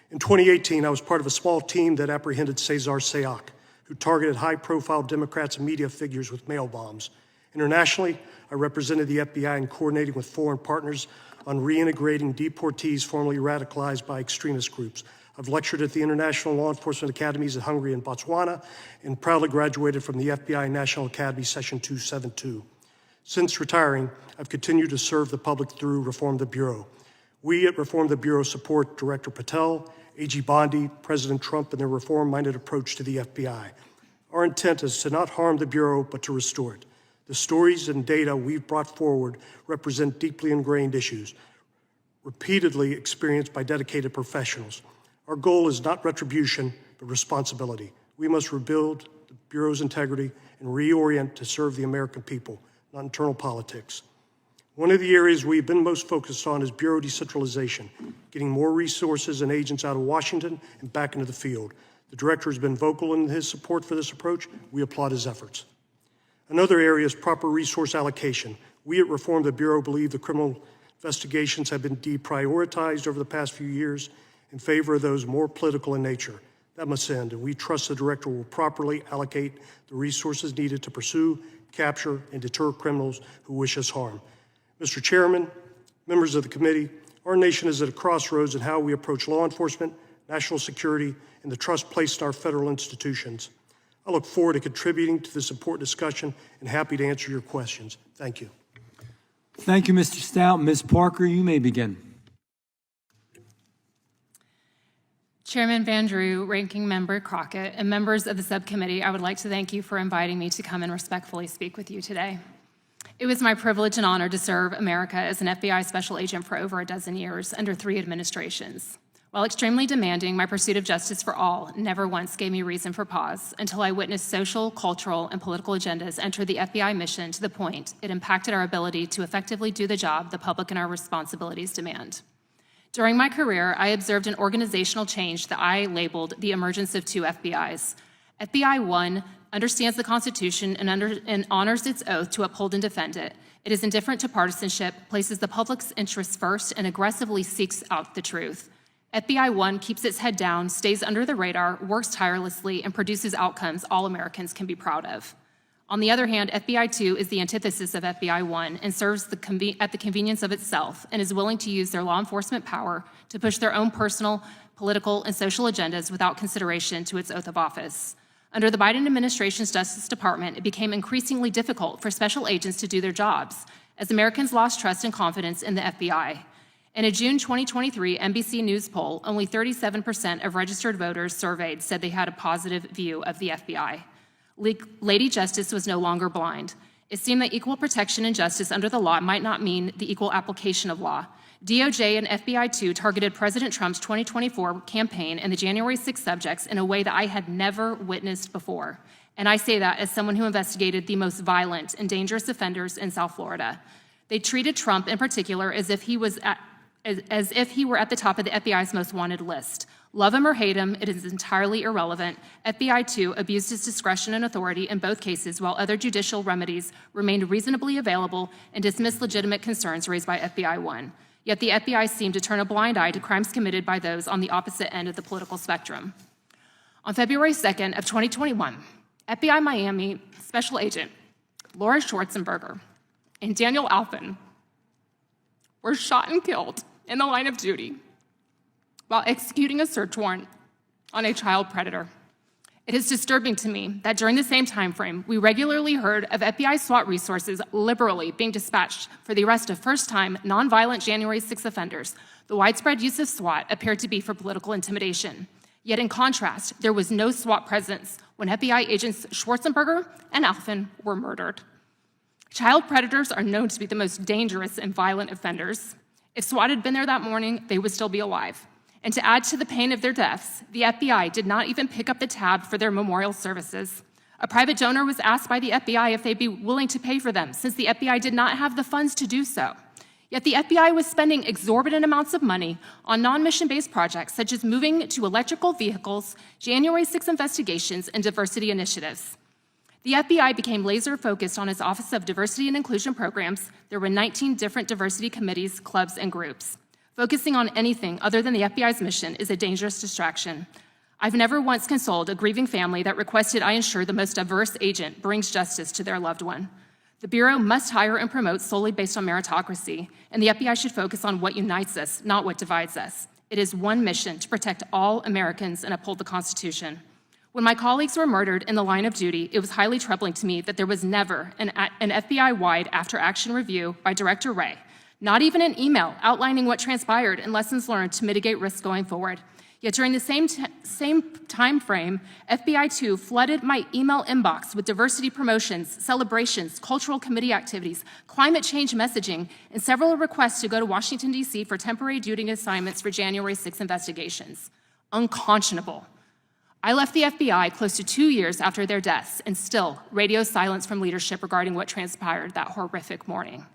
In 2018, I was part of a small team that apprehended Cesar Sayoc, who targeted high-profile Democrats and media figures with mail bombs. Internationally, I represented the FBI in coordinating with foreign partners on reintegrating deportees formerly radicalized by extremist groups. I've lectured at the International Law Enforcement Academies in Hungary and Botswana, and proudly graduated from the FBI National Academy Session 272. Since retiring, I've continued to serve the public through Reform the Bureau. We at Reform the Bureau support Director Patel, AG Bondi, President Trump, and their reform-minded approach to the FBI. Our intent is to not harm the Bureau, but to restore it. The stories and data we've brought forward represent deeply ingrained issues, repeatedly experienced by dedicated professionals. Our goal is not retribution, but responsibility. We must rebuild the Bureau's integrity and reorient to serve the American people, not internal politics. One of the areas we've been most focused on is Bureau decentralization, getting more resources and agents out of Washington and back into the field. The Director has been vocal in his support for this approach. We applaud his efforts. Another area is proper resource allocation. We at Reform the Bureau believe the criminal investigations have been deprioritized over the past few years in favor of those more political in nature. That must end, and we trust the Director will properly allocate the resources needed to pursue, capture, and deter criminals who wish us harm. Mr. Chairman, members of the committee, our nation is at a crossroads in how we approach law enforcement, national security, and the trust placed in our federal institutions. I look forward to contributing to this important discussion and happy to answer your questions. Thank you. Thank you, Mr. Stout. Ms. Parker, you may begin. Chairman Van Drew, Ranking Member Crockett, and members of the subcommittee, I would like to thank you for inviting me to come and respectfully speak with you today. It was my privilege and honor to serve America as an FBI special agent for over a dozen years under 3 administrations. While extremely demanding, my pursuit of justice for all never once gave me reason for pause until I witnessed social, cultural, and political agendas enter the FBI mission to the point it impacted our ability to effectively do the job the public and our responsibilities demand. During my career, I observed an organizational change that I labeled the emergence of 2 FBIs. FBI 1 understands the Constitution and honors its oath to uphold and defend it. It is indifferent to partisanship, places the public's interests first, and aggressively seeks out the truth. FBI 1 keeps its head down, stays under the radar, works tirelessly, and produces outcomes all Americans can be proud of. On the other hand, FBI 2 is the antithesis of FBI 1 and serves at the convenience of itself and is willing to use their law enforcement power to push their own personal, political, and social agendas without consideration to its oath of office. Under the Biden administration's Justice Department, it became increasingly difficult for special agents to do their jobs as Americans lost trust and confidence in the FBI. In a June 2023 NBC News poll, only 37% of registered voters surveyed said they had a positive view of the FBI. Lady Justice was no longer blind. It seemed that equal protection and justice under the law might not mean the equal application of law. DOJ and FBI 2 targeted President Trump's 2024 campaign and the January 6 subjects in a way that I had never witnessed before. And I say that as someone who investigated the most violent and dangerous offenders in South Florida. They treated Trump in particular as if he were at the top of the FBI's most wanted list. Love him or hate him, it is entirely irrelevant. FBI 2 abused its discretion and authority in both cases, while other judicial remedies remained reasonably available and dismissed legitimate concerns raised by FBI 1. Yet the FBI seemed to turn a blind eye to crimes committed by those on the opposite end of the political spectrum. On February 2nd of 2021, FBI Miami Special Agent Laura Schwarzenberger and Daniel Alphen were shot and killed in the line of duty while executing a search warrant on a child predator. It is disturbing to me that during the same time frame, we regularly heard of FBI SWAT resources liberally being dispatched for the arrest of first-time, nonviolent January 6 offenders. The widespread use of SWAT appeared to be for political intimidation. Yet in contrast, there was no SWAT presence when FBI agents Schwarzenberger and Alphen were murdered. Child predators are known to be the most dangerous and violent offenders. If SWAT had been there that morning, they would still be alive. And to add to the pain of their deaths, the FBI did not even pick up the tab for their memorial services. A private donor was asked by the FBI if they'd be willing to pay for them, since the FBI did not have the funds to do so. Yet the FBI was spending exorbitant amounts of money on non-mission-based projects such as moving to electrical vehicles, January 6 investigations, and diversity initiatives. The FBI became laser-focused on its Office of Diversity and Inclusion Programs. There were 19 different diversity committees, clubs, and groups. Focusing on anything other than the FBI's mission is a dangerous distraction. I've never once consoled a grieving family that requested I ensure the most diverse agent brings justice to their loved one. The Bureau must hire and promote solely based on meritocracy, and the FBI should focus on what unites us, not what divides us. It is one mission to protect all Americans and uphold the Constitution. When my colleagues were murdered in the line of duty, it was highly troubling to me that there was never an FBI-wide after-action review by Director Wray, not even an email outlining what transpired and lessons learned to mitigate risks going forward. Yet during the same time frame, FBI 2 flooded my email inbox with diversity promotions, celebrations, cultural committee activities, climate change messaging, and several requests to go to Washington, D.C. for temporary duty assignments for January 6 investigations. Unconscionable. I left the FBI close to 2 years after their deaths, and still radio silence from leadership regarding what transpired that horrific morning.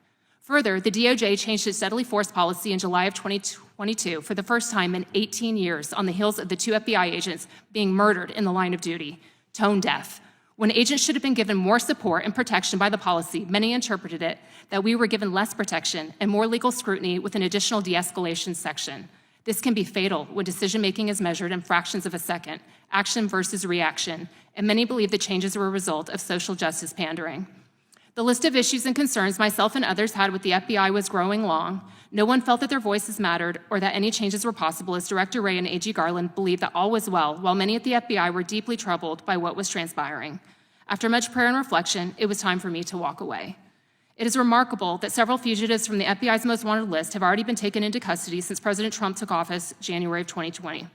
Further, the DOJ changed its deadly force policy in July of 2022 for the first time in 18 years on the heels of the 2 FBI agents being murdered in the line of duty. Tone deaf. When agents should have been given more support and protection by the policy, many interpreted it that we were given less protection and more legal scrutiny with an additional de-escalation section. This can be fatal when decision-making is measured in fractions of a second, action versus reaction, and many believe the changes were a result of social justice pandering. The list of issues and concerns myself and others had with the FBI was growing long. No one felt that their voices mattered or that any changes were possible, as Director Wray and AG Garland believed that all was well, while many at the FBI were deeply troubled by what was transpiring. After much prayer and reflection, it was time for me to walk away. It is remarkable that several fugitives from the FBI's most wanted list have already been taken into custody since President Trump took office January 20th.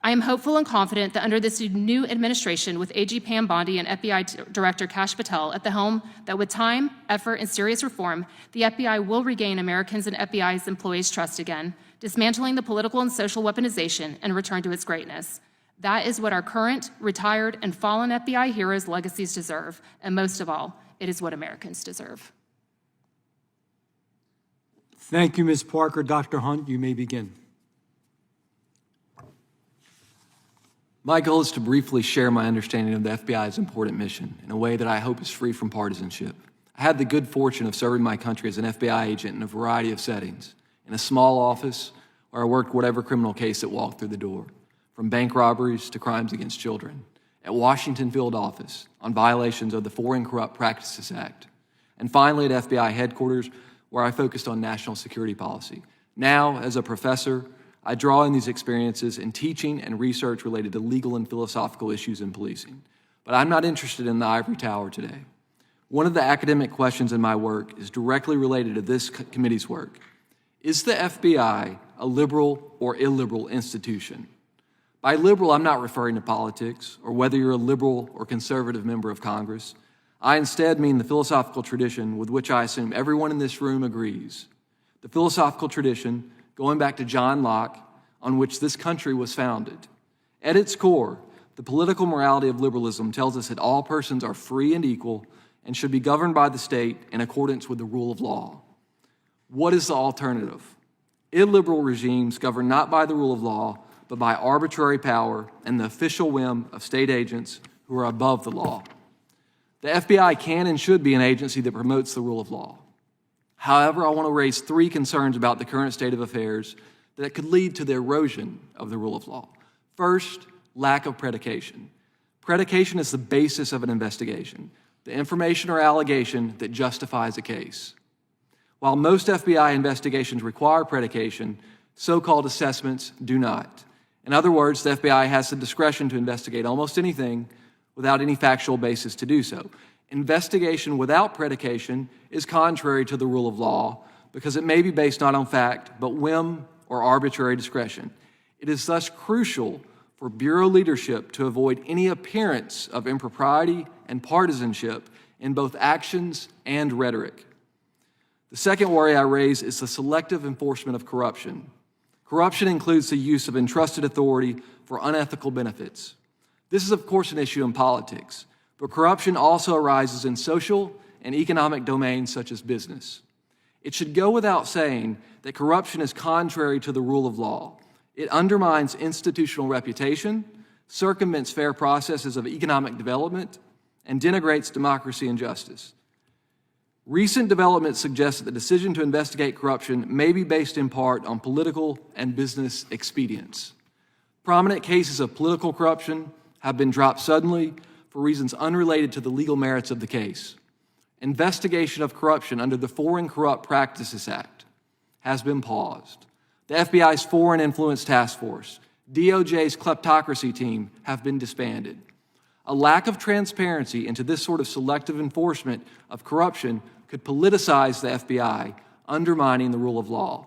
I am hopeful and confident that under this new administration with AG Pam Bondi and FBI Director Kash Patel at the helm, that with time, effort, and serious reform, the FBI will regain Americans and FBI's employees' trust again, dismantling the political and social weaponization and return to its greatness. That is what our current, retired, and fallen FBI heroes' legacies deserve, and most of all, it is what Americans deserve. Thank you, Ms. Parker. Dr. Hunt, you may begin. My goal is to briefly share my understanding of the FBI's important mission in a way that I hope is free from partisanship. I had the good fortune of serving my country as an FBI agent in a variety of settings, in a small office where I worked whatever criminal case that walked through the door, from bank robberies to crimes against children, at Washington Field Office on violations of the Foreign Corrupt Practices Act, and finally at FBI headquarters where I focused on national security policy. Now, as a professor, I draw on these experiences in teaching and research related to legal and philosophical issues in policing. But I'm not interested in the ivory tower today. One of the academic questions in my work is directly related to this committee's work. Is the FBI a liberal or illiberal institution? By liberal, I'm not referring to politics or whether you're a liberal or conservative member of Congress. I instead mean the philosophical tradition with which I assume everyone in this room agrees. The philosophical tradition going back to John Locke, on which this country was founded. At its core, the political morality of liberalism tells us that all persons are free and equal and should be governed by the state in accordance with the rule of law. What is the alternative? Illiberal regimes governed not by the rule of law, but by arbitrary power and the official whim of state agents who are above the law. The FBI can and should be an agency that promotes the rule of law. However, I want to raise 3 concerns about the current state of affairs that could lead to the erosion of the rule of law. First, lack of predication. Predication is the basis of an investigation, the information or allegation that justifies a case. While most FBI investigations require predication, so-called assessments do not. In other words, the FBI has the discretion to investigate almost anything without any factual basis to do so. Investigation without predication is contrary to the rule of law because it may be based not on fact, but whim or arbitrary discretion. It is thus crucial for Bureau leadership to avoid any appearance of impropriety and partisanship in both actions and rhetoric. The second worry I raise is the selective enforcement of corruption. Corruption includes the use of entrusted authority for unethical benefits. This is, of course, an issue in politics, but corruption also arises in social and economic domains such as business. It should go without saying that corruption is contrary to the rule of law. It undermines institutional reputation, circumvents fair processes of economic development, and denigrates democracy and justice. Recent developments suggest that the decision to investigate corruption may be based in part on political and business expedience. Prominent cases of political corruption have been dropped suddenly for reasons unrelated to the legal merits of the case. Investigation of corruption under the Foreign Corrupt Practices Act has been paused. The FBI's Foreign Influence Task Force, DOJ's kleptocracy team have been disbanded. A lack of transparency into this sort of selective enforcement of corruption could politicize the FBI, undermining the rule of law.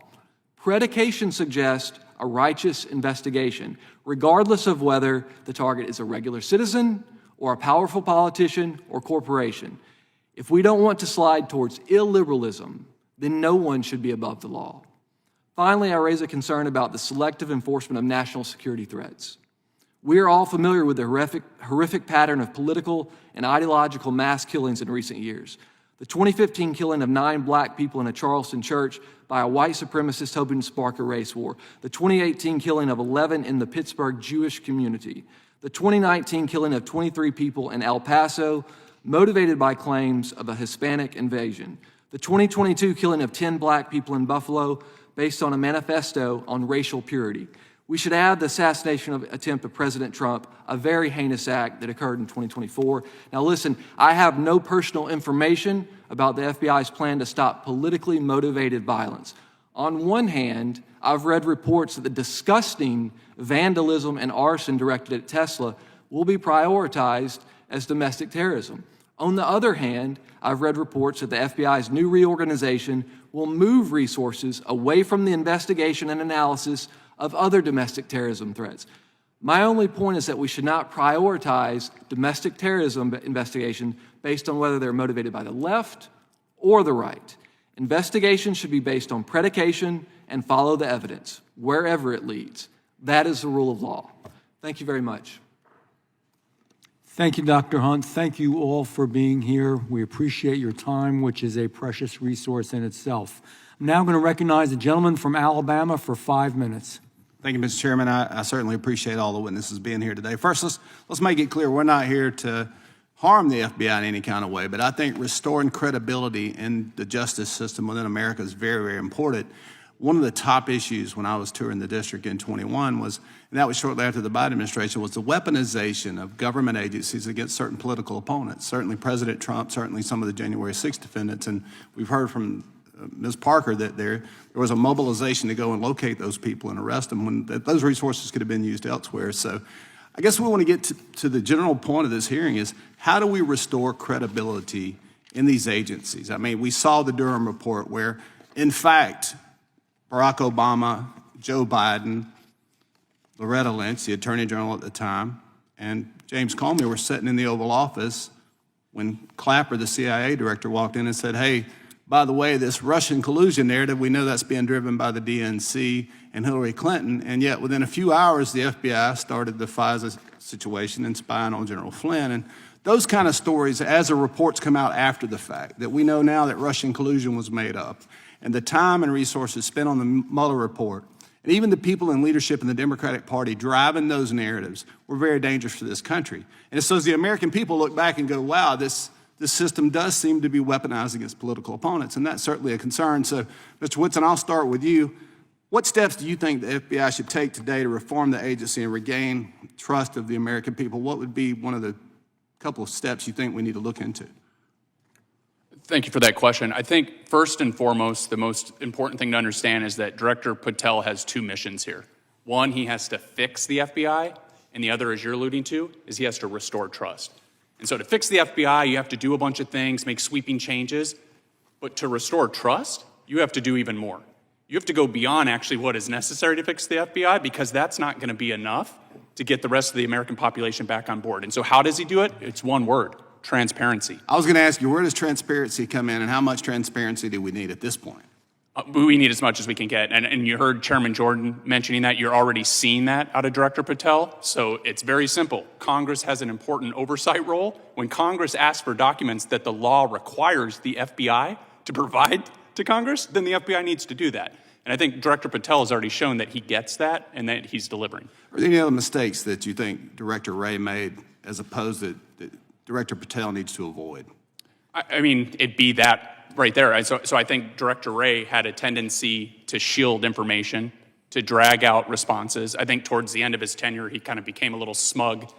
Predication suggests a righteous investigation, regardless of whether the target is a regular citizen or a powerful politician or corporation. If we don't want to slide towards illiberalism, then no one should be above the law. Finally, I raise a concern about the selective enforcement of national security threats. We are all familiar with the horrific pattern of political and ideological mass killings in recent years. The 2015 killing of 9 black people in a Charleston church by a white supremacist hoping to spark a race war. The 2018 killing of 11 in the Pittsburgh Jewish community. The 2019 killing of 23 people in El Paso, motivated by claims of a Hispanic invasion. The 2022 killing of 10 black people in Buffalo based on a manifesto on racial purity. We should add the assassination attempt of President Trump, a very heinous act that occurred in 2024. Now listen, I have no personal information about the FBI's plan to stop politically motivated violence. On one hand, I've read reports that the disgusting vandalism and arson directed at Tesla will be prioritized as domestic terrorism. On the other hand, I've read reports that the FBI's new reorganization will move resources away from the investigation and analysis of other domestic terrorism threats. My only point is that we should not prioritize domestic terrorism investigation based on whether they're motivated by the left or the right. Investigations should be based on predication and follow the evidence, wherever it leads. That is the rule of law. Thank you very much. Thank you, Dr. Hunt. Thank you all for being here. We appreciate your time, which is a precious resource in itself. I'm now going to recognize the gentleman from Alabama for 5 minutes. Thank you, Mr. Chairman. I certainly appreciate all the witnesses being here today. First, let's make it clear, we're not here to harm the FBI in any kind of way, but I think restoring credibility in the justice system within America is very, very important. One of the top issues when I was touring the district in 21 was, and that was shortly after the Biden administration, was the weaponization of government agencies against certain political opponents. Certainly President Trump, certainly some of the January 6th defendants, and we've heard from Ms. Parker that there was a mobilization to go and locate those people and arrest them when those resources could have been used elsewhere. So I guess we want to get to the general point of this hearing is how do we restore credibility in these agencies? I mean, we saw the Durham report where, in fact, Barack Obama, Joe Biden, Loretta Lynch, the Attorney General at the time, and James Comey were sitting in the Oval Office when Clapper, the CIA director, walked in and said, hey, by the way, this Russian collusion narrative, we know that's being driven by the DNC and Hillary Clinton, and yet within a few hours, the FBI started the FISA situation and spying on General Flynn. And Those kind of stories, as the reports come out after the fact, that we know now that Russian collusion was made up, and the time and resources spent on the Mueller report, and even the people in leadership in the Democratic Party driving those narratives were very dangerous for this country. And so as the American people look back and go, wow, this system does seem to be weaponized against political opponents, and that's certainly a concern. So, Mr. Whitson, I'll start with you. What steps do you think the FBI should take today to reform the agency and regain trust of the American people? What would be one of the couple of steps you think we need to look into? Thank you for that question. I think first and foremost, the most important thing to understand is that Director Patel has two missions here. One, he has to fix the FBI, and the other, as you're alluding to, is he has to restore trust. And so to fix the FBI, you have to do a bunch of things, make sweeping changes, but to restore trust, you have to do even more. You have to go beyond actually what is necessary to fix the FBI, because that's not going to be enough to get the rest of the American population back on board. And so how does he do it? It's one word: transparency. I was going to ask you, where does transparency come in, and how much transparency do we need at this point? We need as much as we can get. And you heard Chairman Jordan mentioning that. You're already seeing that out of Director Patel. So it's very simple. Congress has an important oversight role. When Congress asks for documents that the law requires the FBI to provide to Congress, then the FBI needs to do that. And I think Director Patel has already shown that he gets that and that he's delivering. Are there any other mistakes that you think Director Wray made as opposed to that Director Patel needs to avoid? I mean, it'd be that right there. So I think Director Wray had a tendency to shield information, to drag out responses. I think towards the end of his tenure, he kind of became a little smug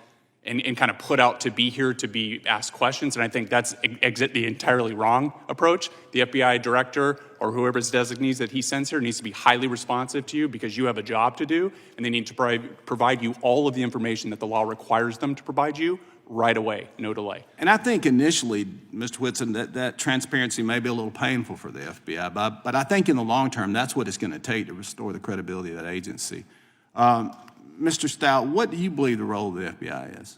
and kind of put out to be here to be asked questions. And I think that's the entirely wrong approach. The FBI director or whoever's designees that he sends here needs to be highly responsive to you, because you have a job to do, and they need to provide you all of the information that the law requires them to provide you right away, no delay. And I think initially, Mr. Whitson, that transparency may be a little painful for the FBI, but I think in the long term, that's what it's going to take to restore the credibility of that agency. Mr. Stout, what do you believe the role of the FBI is?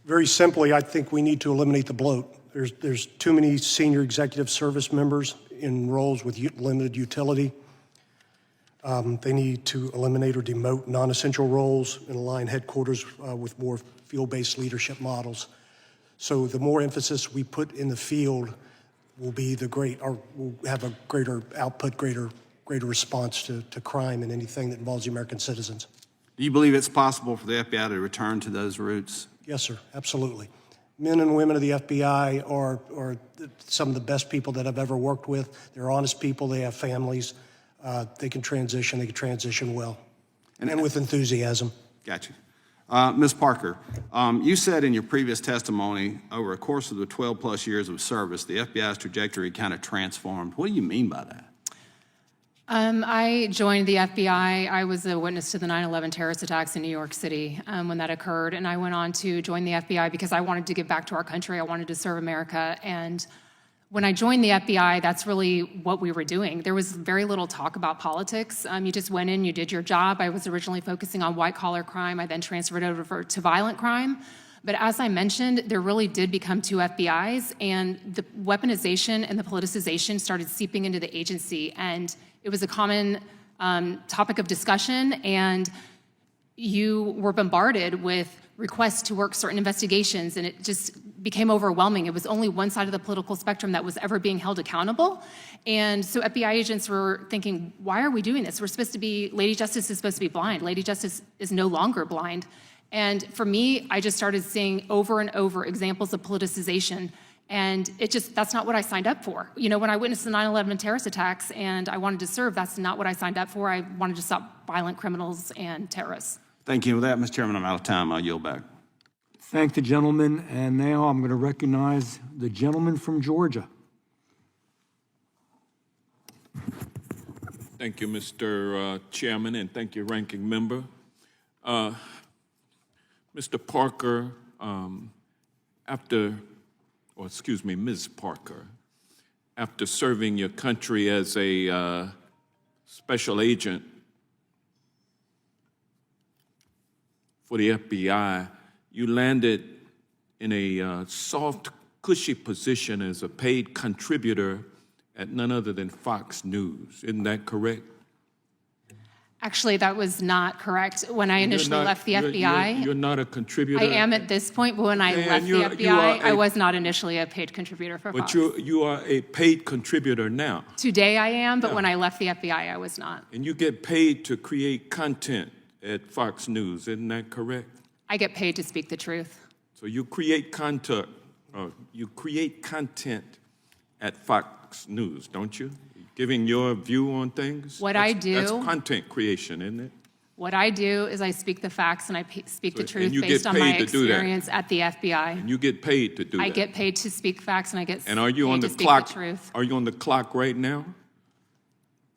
Very simply, I think we need to eliminate the bloat. There's too many senior executive service members in roles with limited utility. They need to eliminate or demote non-essential roles and align headquarters with more field-based leadership models. So the more emphasis we put in the field will have a greater output, greater response to crime and anything that involves the American citizens. Do you believe it's possible for the FBI to return to those roots? Yes, sir, absolutely. Men and women of the FBI are some of the best people that I've ever worked with. They're honest people, they have families, they can transition well, and with enthusiasm. Gotcha. Ms. Parker, you said in your previous testimony, over a course of the 12-plus years of service, the FBI's trajectory kind of transformed. What do you mean by that? I joined the FBI. I was a witness to the 9/11 terrorist attacks in New York City when that occurred, and I went on to join the FBI because I wanted to give back to our country. I wanted to serve America, and when I joined the FBI, that's really what we were doing. There was very little talk about politics. You just went in, you did your job. I was originally focusing on white-collar crime. I then transferred over to violent crime. But as I mentioned, there really did become two FBIs, and the weaponization and the politicization started seeping into the agency, and it was a common topic of discussion, and you were bombarded with requests to work certain investigations, and it just became overwhelming. It was only one side of the political spectrum that was ever being held accountable. And so FBI agents were thinking, why are we doing this? Lady Justice is supposed to be blind. Lady Justice is no longer blind. And for me, I just started seeing over and over examples of politicization. And that's not what I signed up for. You know, when I witnessed the 9/11 terrorist attacks and I wanted to serve, that's not what I signed up for. I wanted to stop violent criminals and terrorists. Thank you. With that, Mr. Chairman, I'm out of time. I'll yield back. Thank the gentleman, and now I'm going to recognize the gentleman from Georgia. Thank you, Mr. Chairman, and thank you, Ranking Member. Mr. Parker, Ms. Parker, after serving your country as a special agent for the FBI, you landed in a soft, cushy position as a paid contributor at none other than Fox News. Isn't that correct? Actually, that was not correct. When I initially You're not- left the you're- FBI, You're not a contributor. I am at this point, but when I And left the you are FBI, I a- was not initially a paid contributor for But Fox. you are a paid contributor now, Today I am, but Yeah. when I left the FBI, I was not. and you get paid to create content at Fox News, isn't that correct? I get paid to speak the truth. So you create content at Fox News, don't you? Giving your view on things? What I That's do- content creation, isn't it? What I do is I speak the facts and I speak the So- truth and you based get on my paid to do that. experience at the FBI. And you get paid to do that. I get paid to speak facts and I get And are you paid on to the speak clock? the truth. Are you on the clock right now?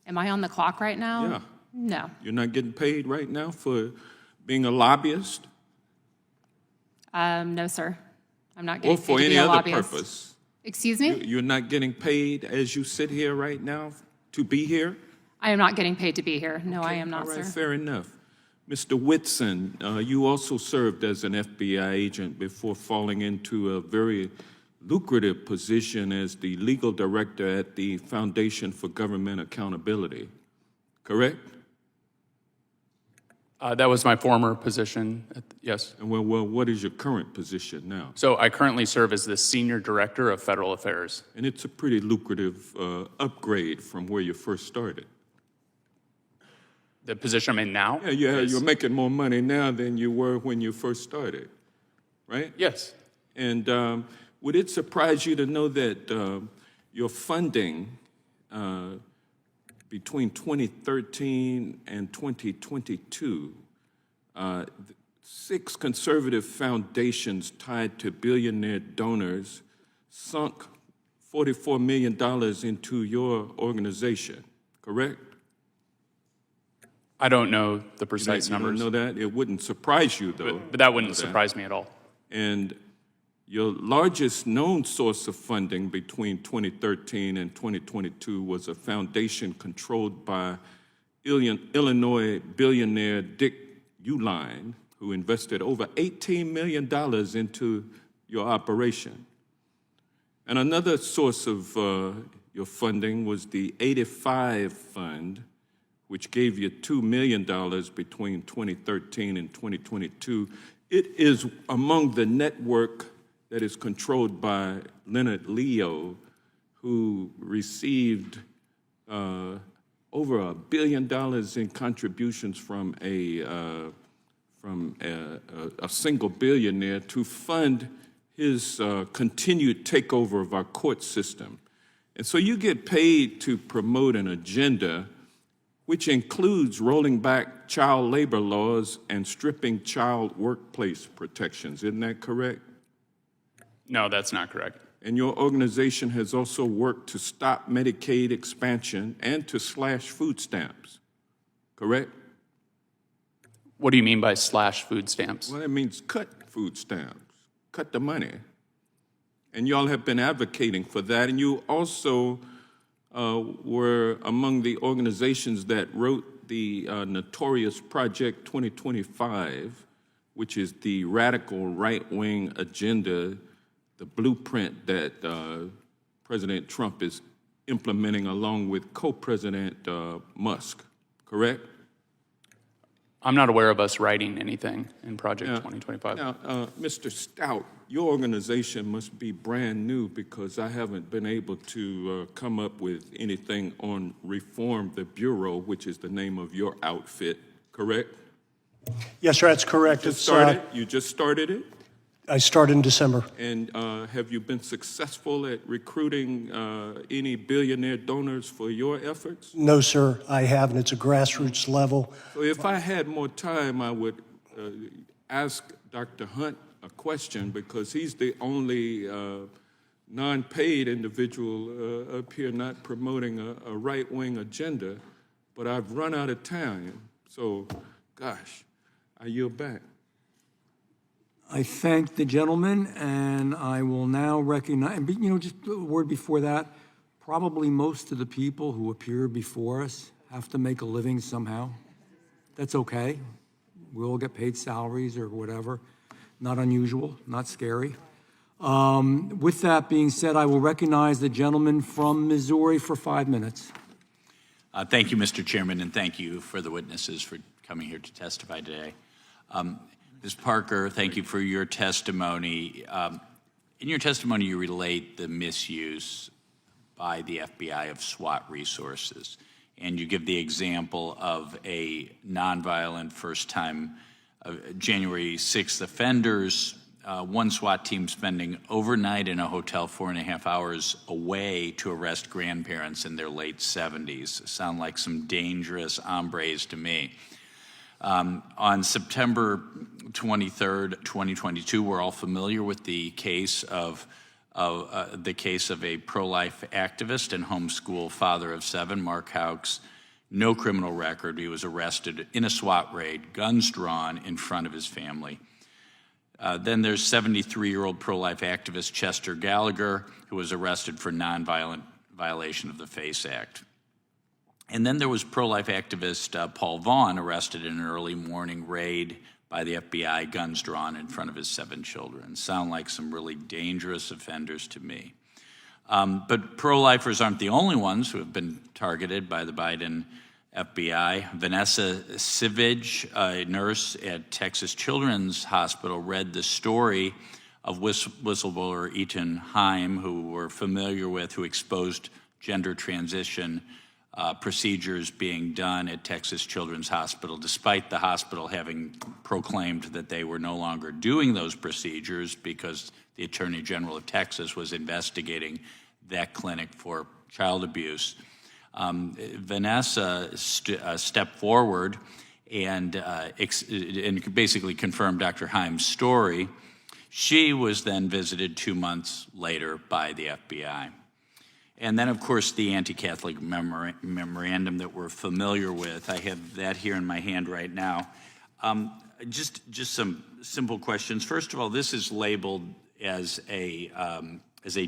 Am I on the clock right now? Yeah. No. You're not getting paid right now for being a lobbyist No, sir. I'm not or getting paid for to any be a other lobbyist. purpose? Excuse me? You're not getting paid as you sit here right now to be here? I am not getting paid to be here. No, I am not, All right, sir. fair enough. Mr. Whitson, you also served as an FBI agent before falling into a very lucrative position as the legal director at the Foundation for Government Accountability, correct? That was my former position. Yes. And well, what is your current position now? So I currently serve as the Senior Director of Federal Affairs. And it's a pretty lucrative upgrade from where you first started. The position I'm in now? Yeah, is- you're making more money now than you were when you first started, right? Yes. And would it surprise you to know that your funding between 2013 and 2022, 6 conservative foundations tied to billionaire donors sunk $44 million into your organization, correct? I don't know the precise You don't numbers, know that? It wouldn't surprise you, though. but that wouldn't to know surprise me at all. And your largest known source of funding between 2013 and 2022 was a foundation controlled by Illinois billionaire Dick Uihlein, who invested over $18 million into your operation. And another source of your funding was the 85 Fund, which gave you $2 million between 2013 and 2022. It is among the network that is controlled by Leonard Leo, who received over $1 billion in contributions from a single billionaire to fund his continued takeover of our court system. And so you get paid to promote an agenda which includes rolling back child labor laws and stripping child workplace protections. Isn't that correct? No, that's not correct. And your organization has also worked to stop Medicaid expansion and to slash food stamps, correct? What do you mean by slash food stamps? Well, that means cut food stamps, cut the money. And y'all have been advocating for that. And you also were among the organizations that wrote the notorious Project 2025, which is the radical right-wing agenda, the blueprint that President Trump is implementing along with co-president Musk, correct? I'm not aware of us writing anything in Project 2025. Now, Mr. Stout, your organization must be brand new because I haven't been able to come up with anything on Reform the Bureau, which is the name of your outfit, correct? Yes, sir, that's correct. You just started it? I started in December. And have you been successful at recruiting any billionaire donors for your efforts? No, sir, I haven't. It's a grassroots level. So if I had more time, I would ask Dr. Hunt a question because he's the only non-paid individual up here not promoting a right-wing agenda, but I've run out of time. So, gosh, I yield back. I thank the gentleman, and I will now recognize, just a word before that, probably most of the people who appear before us have to make a living somehow. That's okay. We all get paid salaries or whatever. Not unusual, not scary. With that being said, I will recognize the gentleman from Missouri for 5 minutes. Thank you, Mr. Chairman, and thank you for the witnesses for coming here to testify today. Ms. Parker, thank you for your testimony. In your testimony, you relate the misuse by the FBI of SWAT resources, and you give the example of a nonviolent first-time January 6th offenders, one SWAT team spending overnight in a hotel 4.5 hours away to arrest grandparents in their late 70s. Sound like some dangerous hombres to me. On September 23rd, 2022, we're all familiar with the case of a pro-life activist and homeschool father of 7, Mark Houck's. No criminal record. He was arrested in a SWAT raid, guns drawn in front of his family. Then there's 73-year-old pro-life activist Chester Gallagher, who was arrested for nonviolent violation of the FACE Act. And then there was pro-life activist Paul Vaughn, arrested in an early morning raid by the FBI, guns drawn in front of his 7 children. Sound like some really dangerous offenders to me. But pro-lifers aren't the only ones who have been targeted by the Biden FBI. Vanessa Sivage, a nurse at Texas Children's Hospital, read the story of whistleblower Ethan Heim, who we're familiar with, who exposed gender transition procedures being done at Texas Children's Hospital, despite the hospital having proclaimed that they were no longer doing those procedures because the Attorney General of Texas was investigating that clinic for child abuse. Vanessa stepped forward and basically confirmed Dr. Heim's story. She was then visited 2 months later by the FBI. And then, of course, the anti-Catholic memorandum that we're familiar with. I have that here in my hand right now. Just some simple questions. First of all, this is labeled as a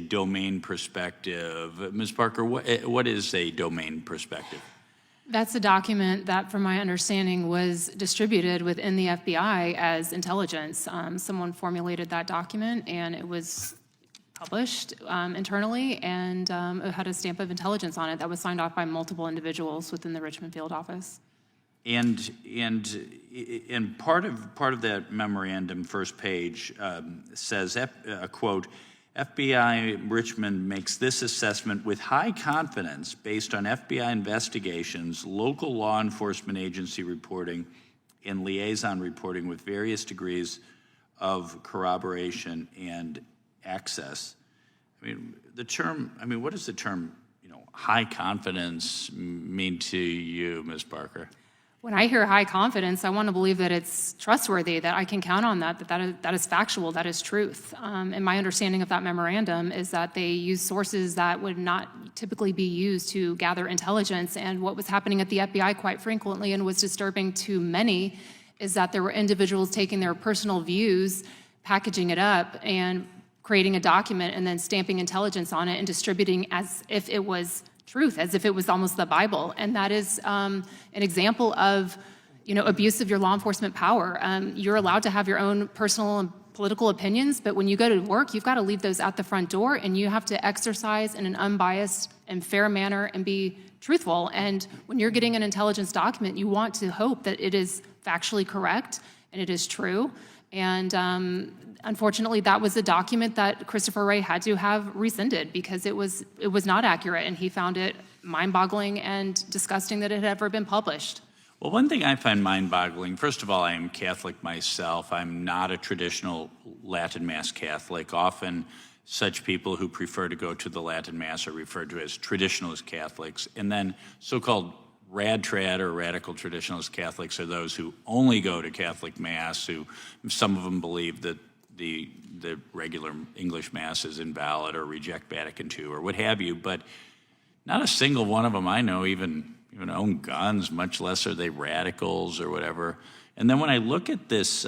domain perspective. Ms. Parker, what is a domain perspective? That's a document that, from my understanding, was distributed within the FBI as intelligence. Someone formulated that document, and it was published internally, and it had a stamp of intelligence on it that was signed off by multiple individuals within the Richmond field office. And part of that memorandum, first page, says, quote, FBI Richmond makes this assessment with high confidence based on FBI investigations, local law enforcement agency reporting, and liaison reporting with various degrees of corroboration and access. I mean, what does the term, high confidence mean to you, Ms. Parker? When I hear high confidence, I want to believe that it's trustworthy, that I can count on that is factual, that is truth. And my understanding of that memorandum is that they use sources that would not typically be used to gather intelligence. And what was happening at the FBI quite frequently and was disturbing to many is that there were individuals taking their personal views, packaging it up, and creating a document and then stamping intelligence on it and distributing as if it was truth, as if it was almost the Bible. And that is an example of, abuse of your law enforcement power. You're allowed to have your own personal and political opinions, but when you go to work, you've got to leave those at the front door, and you have to exercise in an unbiased and fair manner and be truthful. And when you're getting an intelligence document, you want to hope that it is factually correct and it is true. And unfortunately, that was a document that Christopher Wray had to have rescinded because it was not accurate, and he found it mind-boggling and disgusting that it had ever been published. Well, one thing I find mind-boggling, first of all, I am Catholic myself. I'm not a traditional Latin Mass Catholic. Often, such people who prefer to go to the Latin Mass are referred to as traditionalist Catholics. And then so-called rad-trad or radical traditionalist Catholics are those who only go to Catholic Mass, who some of them believe that the regular English Mass is invalid or reject Vatican II or what have you, but not a single one of them I know even own guns, much less are they radicals or whatever. And then when I look at this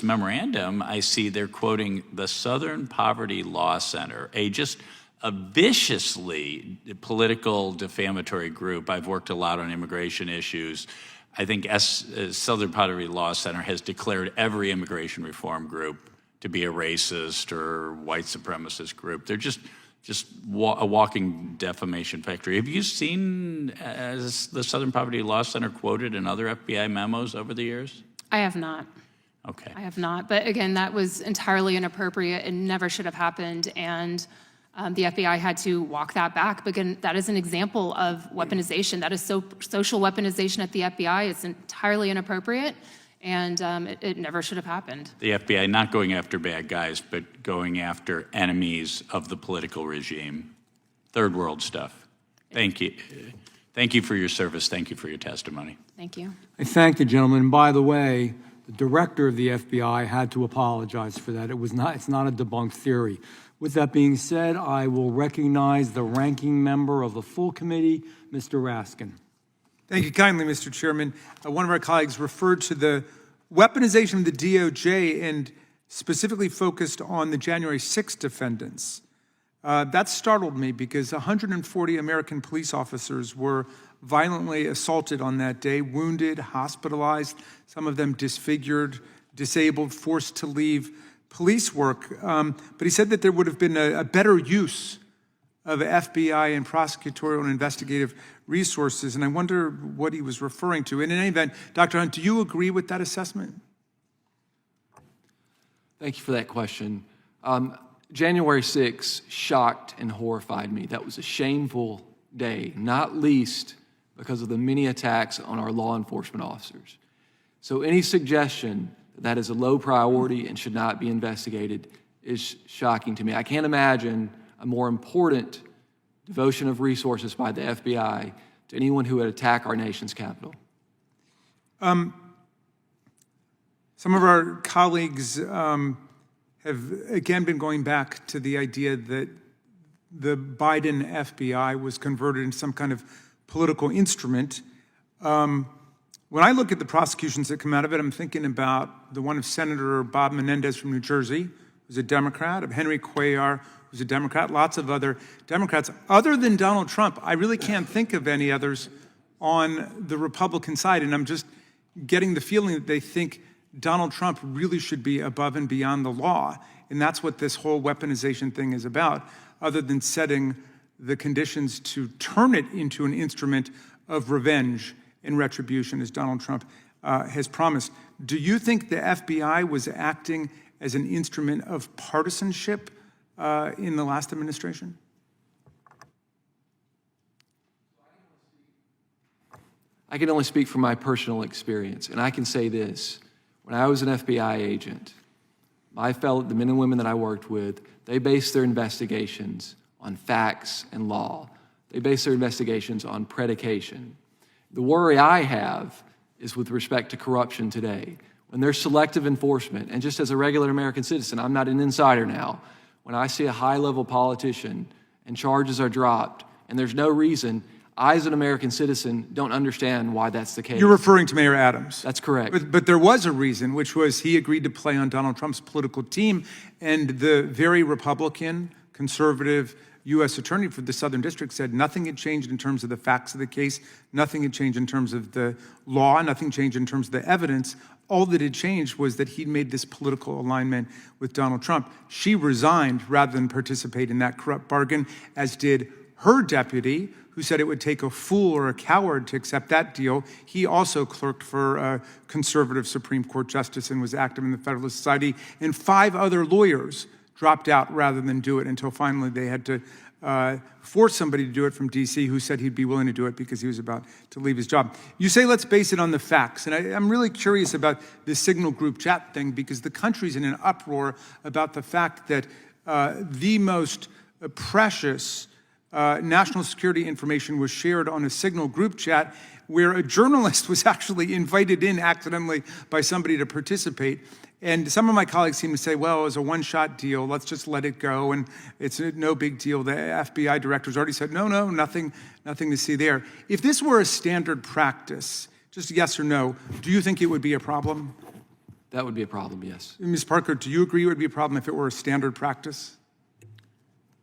memorandum, I see they're quoting the Southern Poverty Law Center, a viciously political defamatory group. I've worked a lot on immigration issues. I think Southern Poverty Law Center has declared every immigration reform group to be a racist or white supremacist group. They're just just a walking defamation factory. Have you seen the Southern Poverty Law Center quoted in other FBI memos over the years? I have not. Okay. I have not. But again, that was entirely inappropriate and never should have happened. And the FBI had to walk that back. But again, that is an example of weaponization. That is social weaponization at the FBI. It's entirely inappropriate. And it never should have happened. The FBI not going after bad guys, but going after enemies of the political regime. Third world stuff. Thank you. Thank you for your service. Thank you for your testimony. Thank you. I thank the gentleman. And by the way, the director of the FBI had to apologize for that. It's not a debunked theory. With that being said, I will recognize the ranking member of the full committee, Mr. Raskin. Thank you kindly, Mr. Chairman. One of our colleagues referred to the weaponization of the DOJ and specifically focused on the January 6th defendants. That startled me because 140 American police officers were violently assaulted on that day, wounded, hospitalized, some of them disfigured, disabled, forced to leave police work. But he said that there would have been a better use of FBI and prosecutorial and investigative resources, and I wonder what he was referring to. And in any event, Dr. Hunt, do you agree with that assessment? Thank you for that question. January 6th shocked and horrified me. That was a shameful day, not least because of the many attacks on our law enforcement officers. So any suggestion that is a low priority and should not be investigated is shocking to me. I can't imagine a more important devotion of resources by the FBI to anyone who would attack our nation's capital. Some of our colleagues have again been going back to the idea that the Biden FBI was converted into some kind of political instrument. When I look at the prosecutions that come out of it, I'm thinking about the one of Senator Bob Menendez from New Jersey, who's a Democrat, of Henry Cuellar, who's a Democrat, lots of other Democrats. Other than Donald Trump, I really can't think of any others on the Republican side, and I'm just getting the feeling that they think Donald Trump really should be above and beyond the law, and that's what this whole weaponization thing is about, other than setting the conditions to turn it into an instrument of revenge and retribution, as Donald Trump has promised. Do you think the FBI was acting as an instrument of partisanship in the last administration? I can only speak from my personal experience, and I can say this. When I was an FBI agent, the men and women that I worked with, they based their investigations on facts and law. They based their investigations on predication. The worry I have is with respect to corruption today. When there's selective enforcement, and just as a regular American citizen, I'm not an insider now, when I see a high-level politician and charges are dropped and there's no reason, I, as an American citizen, don't understand why that's the case. You're referring to Mayor Adams. That's correct. But there was a reason, which was he agreed to play on Donald Trump's political team, and the very Republican, conservative U.S. attorney for the Southern District said nothing had changed in terms of the facts of the case, nothing had changed in terms of the law, nothing changed in terms of the evidence. All that had changed was that he'd made this political alignment with Donald Trump. She resigned rather than participate in that corrupt bargain, as did her deputy, who said it would take a fool or a coward to accept that deal. He also clerked for a conservative Supreme Court justice and was active in the Federalist Society. And 5 other lawyers dropped out rather than do it until finally they had to force somebody to do it from D.C. who said he'd be willing to do it because he was about to leave his job. You say let's base it on the facts. And I'm really curious about this Signal group chat thing because the country's in an uproar about the fact that the most precious national security information was shared on a Signal group chat where a journalist was actually invited in accidentally by somebody to participate. And some of my colleagues seem to say, well, it was a one-shot deal. Let's just let it go. And it's no big deal. The FBI director's already said, no, nothing to see there. If this were a standard practice, just yes or no, do you think it would be a problem? That would be a problem, yes. Ms. Parker, do you agree it would be a problem if it were a standard practice?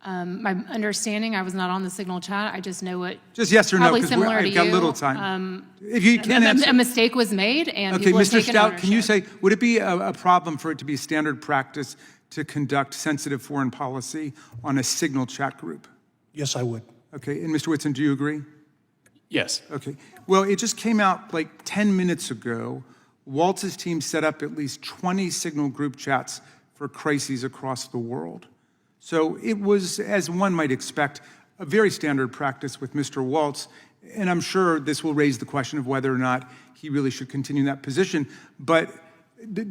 My understanding, I was not on the Signal chat. I just know what. Just yes or no, probably because similar to I've got you. little time. If you can't answer. A mistake was made, and Okay, people have Mr. taken Stout, can you ownership. say, would it be a problem for it to be standard practice to conduct sensitive foreign policy on a signal chat group? Yes, I would. Okay, and Mr. Whitson, do you agree? Yes. Okay. Well, it just came out like 10 minutes ago. Waltz's team set up at least 20 signal group chats for crises across the world. So it was, as one might expect, a very standard practice with Mr. Waltz, and I'm sure this will raise the question of whether or not he really should continue in that position. But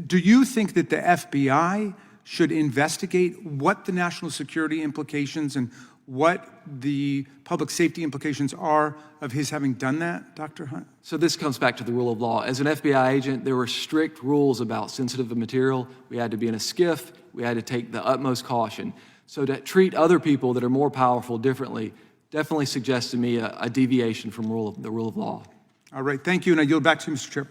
do you think that the FBI should investigate what the national security implications and what the public safety implications are of his having done that, Dr. Hunt? So this comes back to the rule of law. As an FBI agent, there were strict rules about sensitive material. We had to be in a skiff. We had to take the utmost caution. So to treat other people that are more powerful differently definitely suggests to me a deviation from the rule of law. All right, thank you, and I yield back to you, Mr. Chair.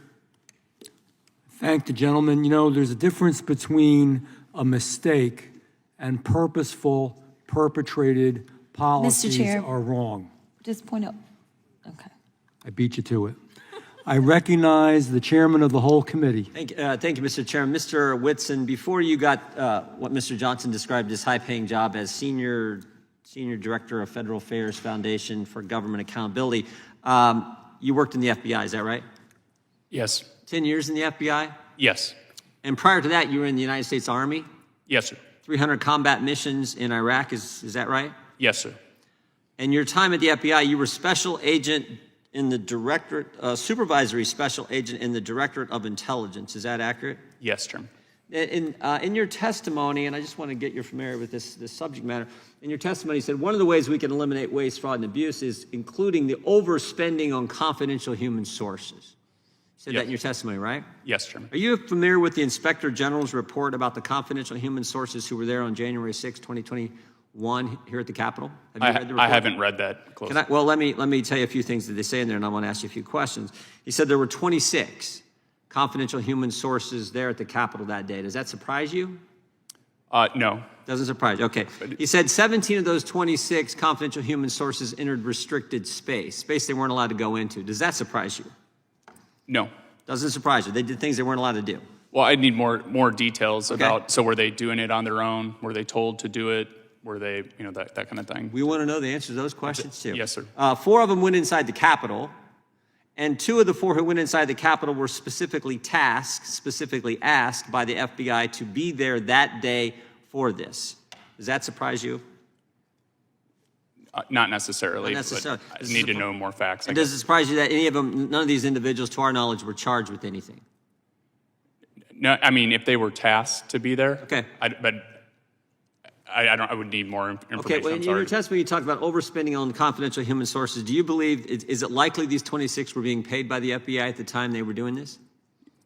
Thank the gentleman. You know, there's a difference between a mistake and purposeful, perpetrated policies Chair. are wrong. Just point out, okay. I beat you to it. I recognize the chairman of the whole committee. Thank you, Mr. Chairman. Mr. Whitson, before you got what Mr. Johnson described as high-paying job as Senior Director of Federal Affairs Foundation for Government Accountability, you worked in the FBI, is that right? Yes. 10 years in the FBI? Yes. And prior to that, you were in the United States Army? Yes, sir. 300 combat missions in Iraq, is that right? Yes, sir. And your time at the FBI, you were special agent in the directorate, supervisory special agent in the Directorate of Intelligence. Is that accurate? Yes, Chairman. In your testimony, and I just want to get you familiar with this subject matter, in your testimony you said one of the ways we can eliminate waste, fraud, and abuse is including the overspending on confidential human sources. You said that in your testimony, right? Yes, Chairman. Are you familiar with the Inspector General's report about the confidential human sources who were there on January 6, 2021 here at the Capitol? Have you read the report? I haven't read that closely. Well, let me tell you a few things that they say in there, and I want to ask you a few questions. He said there were 26 confidential human sources there at the Capitol that day. Does that surprise you? No. Doesn't surprise you. Okay. He said 17 of those 26 confidential human sources entered restricted space they weren't allowed to go into. Does that surprise you? No. Doesn't surprise you. They did things they weren't allowed to do. Well, I'd need more details about, so were they doing it on their own? Were they told to do it? Were they, that kind of thing? We want to know the answers to those questions too. Yes, sir. 4 of them went inside the Capitol, and 2 of the 4 who went inside the Capitol were specifically asked by the FBI to be there that day for this. Does that surprise you? Not necessarily. Not necessarily. But I need to know more facts. And does it surprise you that any of them, none of these individuals, to our knowledge, were charged with anything? No, I mean, if they were tasked to be there. Okay. I would need more information. Okay, well, in your testimony, you talked about overspending on confidential human sources. Do you believe, is it likely these 26 were being paid by the FBI at the time they were doing this?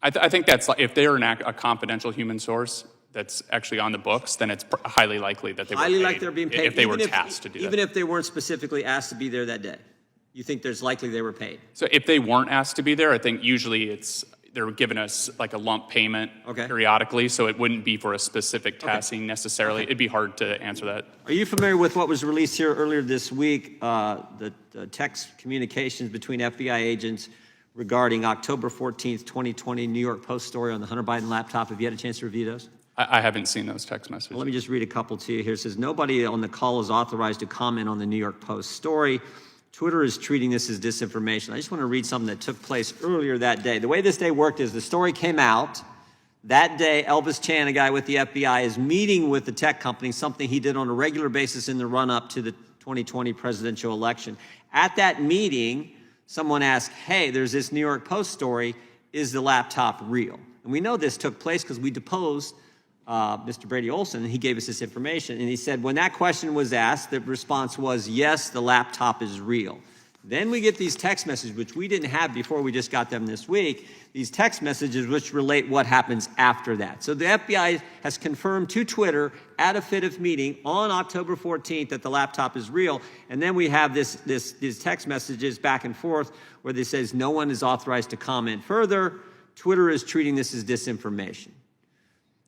I think that's, if they're a confidential human source that's actually on the books, then it's highly likely that they were Highly paid. likely they're being paid. If they were tasked to do that. Even if they weren't specifically asked to be there that day? You think there's likely they were paid? So if they weren't asked to be there, I think usually they're giving us like a lump payment periodically, so it wouldn't be for a specific tasking necessarily. It'd be hard to answer that. Are you familiar with what was released here earlier this week, the text communications between FBI agents regarding October 14th, 2020 New York Post story on the Hunter Biden laptop? Have you had a chance to review those? I haven't seen those text messages. Well, let me just read a couple to you here. It says, nobody on the call is authorized to comment on the New York Post story. Twitter is treating this as disinformation. I just want to read something that took place earlier that day. The way this day worked is the story came out. That day, Elvis Chan, a guy with the FBI, is meeting with the tech company, something he did on a regular basis in the run-up to the 2020 presidential election. At that meeting, someone asked, hey, there's this New York Post story. Is the laptop real? And we know this took place because we deposed Mr. Brady Olson, and he gave us this information. And he said, when that question was asked, the response was, yes, the laptop is real. Then we get these text messages, which we didn't have before, we just got them this week, these text messages which relate what happens after that. So the FBI has confirmed to Twitter at a FITF meeting on October 14th that the laptop is real. And then we have these text messages back and forth where they says no one is authorized to comment further. Twitter is treating this as disinformation.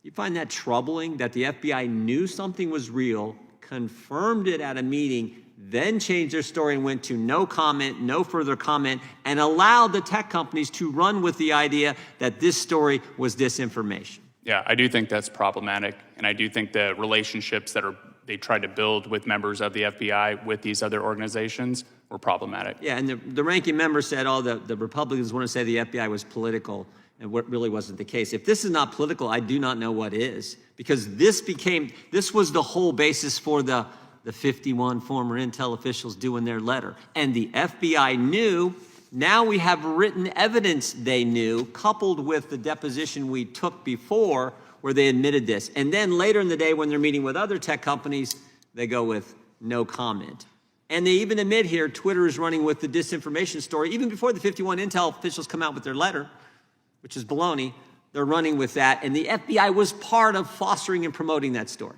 You find that troubling that the FBI knew something was real, confirmed it at a meeting, then changed their story and went to no comment, no further comment, and allowed the tech companies to run with the idea that this story was disinformation? Yeah, I do think that's problematic, and I do think the relationships that they tried to build with members of the FBI with these other organizations were problematic. Yeah, and the ranking member said, oh, the Republicans want to say the FBI was political, and what really wasn't the case. If this is not political, I do not know what is, because this was the whole basis for the 51 former intel officials doing their letter. And the FBI knew. Now we have written evidence they knew, coupled with the deposition we took before where they admitted this. And then later in the day when they're meeting with other tech companies, they go with no comment. And they even admit here Twitter is running with the disinformation story. Even before the 51 intel officials come out with their letter, which is baloney, they're running with that. And the FBI was part of fostering and promoting that story.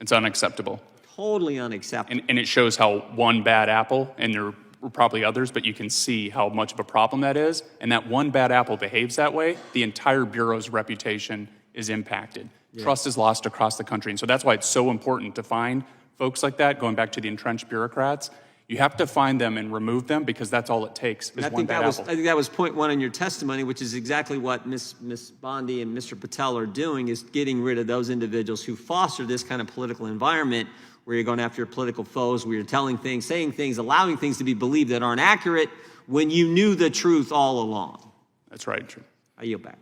It's unacceptable. Totally unacceptable. And it shows how one bad apple, and there were probably others, but you can see how much of a problem that is. And that one bad apple behaves that way, the entire Bureau's reputation is impacted. Yeah. Trust is lost across the country. And so that's why it's so important to find folks like that, going back to the entrenched bureaucrats. You have to find them and remove them, because that's all it takes is one bad apple. I think that was point one in your testimony, which is exactly what Ms. Bondi and Mr. Patel are doing, is getting rid of those individuals who foster this kind of political environment where you're going after your political foes, where you're telling things, saying things, allowing things to be believed that aren't accurate when you knew the truth all along. That's right. I yield back.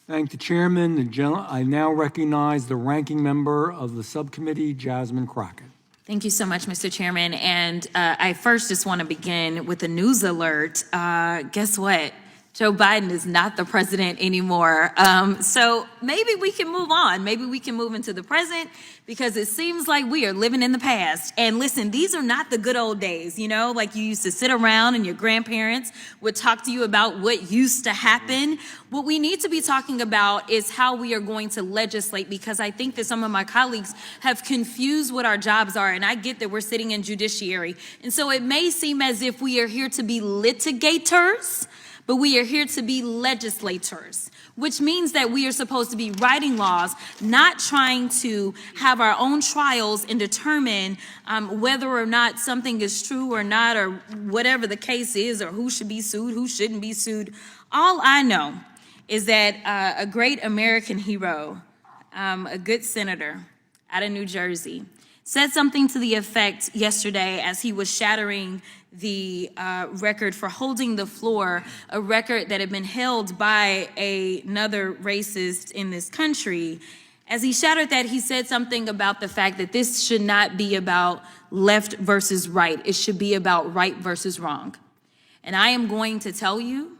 Thank the chairman. I now recognize the ranking member of the subcommittee, Jasmine Crockett. Thank you so much, Mr. Chairman. And I first just want to begin with a news alert. Guess what? Joe Biden is not the president anymore. So maybe we can move on. Maybe we can move into the present, because it seems like we are living in the past. And listen, these are not the good old days, you know, like you used to sit around and your grandparents would talk to you about what used to happen. What we need to be talking about is how we are going to legislate, because I think that some of my colleagues have confused what our jobs are. And I get that we're sitting in judiciary. And so it may seem as if we are here to be litigators, but we are here to be legislators, which means that we are supposed to be writing laws, not trying to have our own trials and determine whether or not something is true or not, or whatever the case is, or who should be sued, who shouldn't be sued. All I know is that a great American hero, a good senator out of New Jersey, said something to the effect yesterday as he was shattering the record for holding the floor, a record that had been held by another racist in this country. As he shattered that, he said something about the fact that this should not be about left versus right. It should be about right versus wrong. And I am going to tell you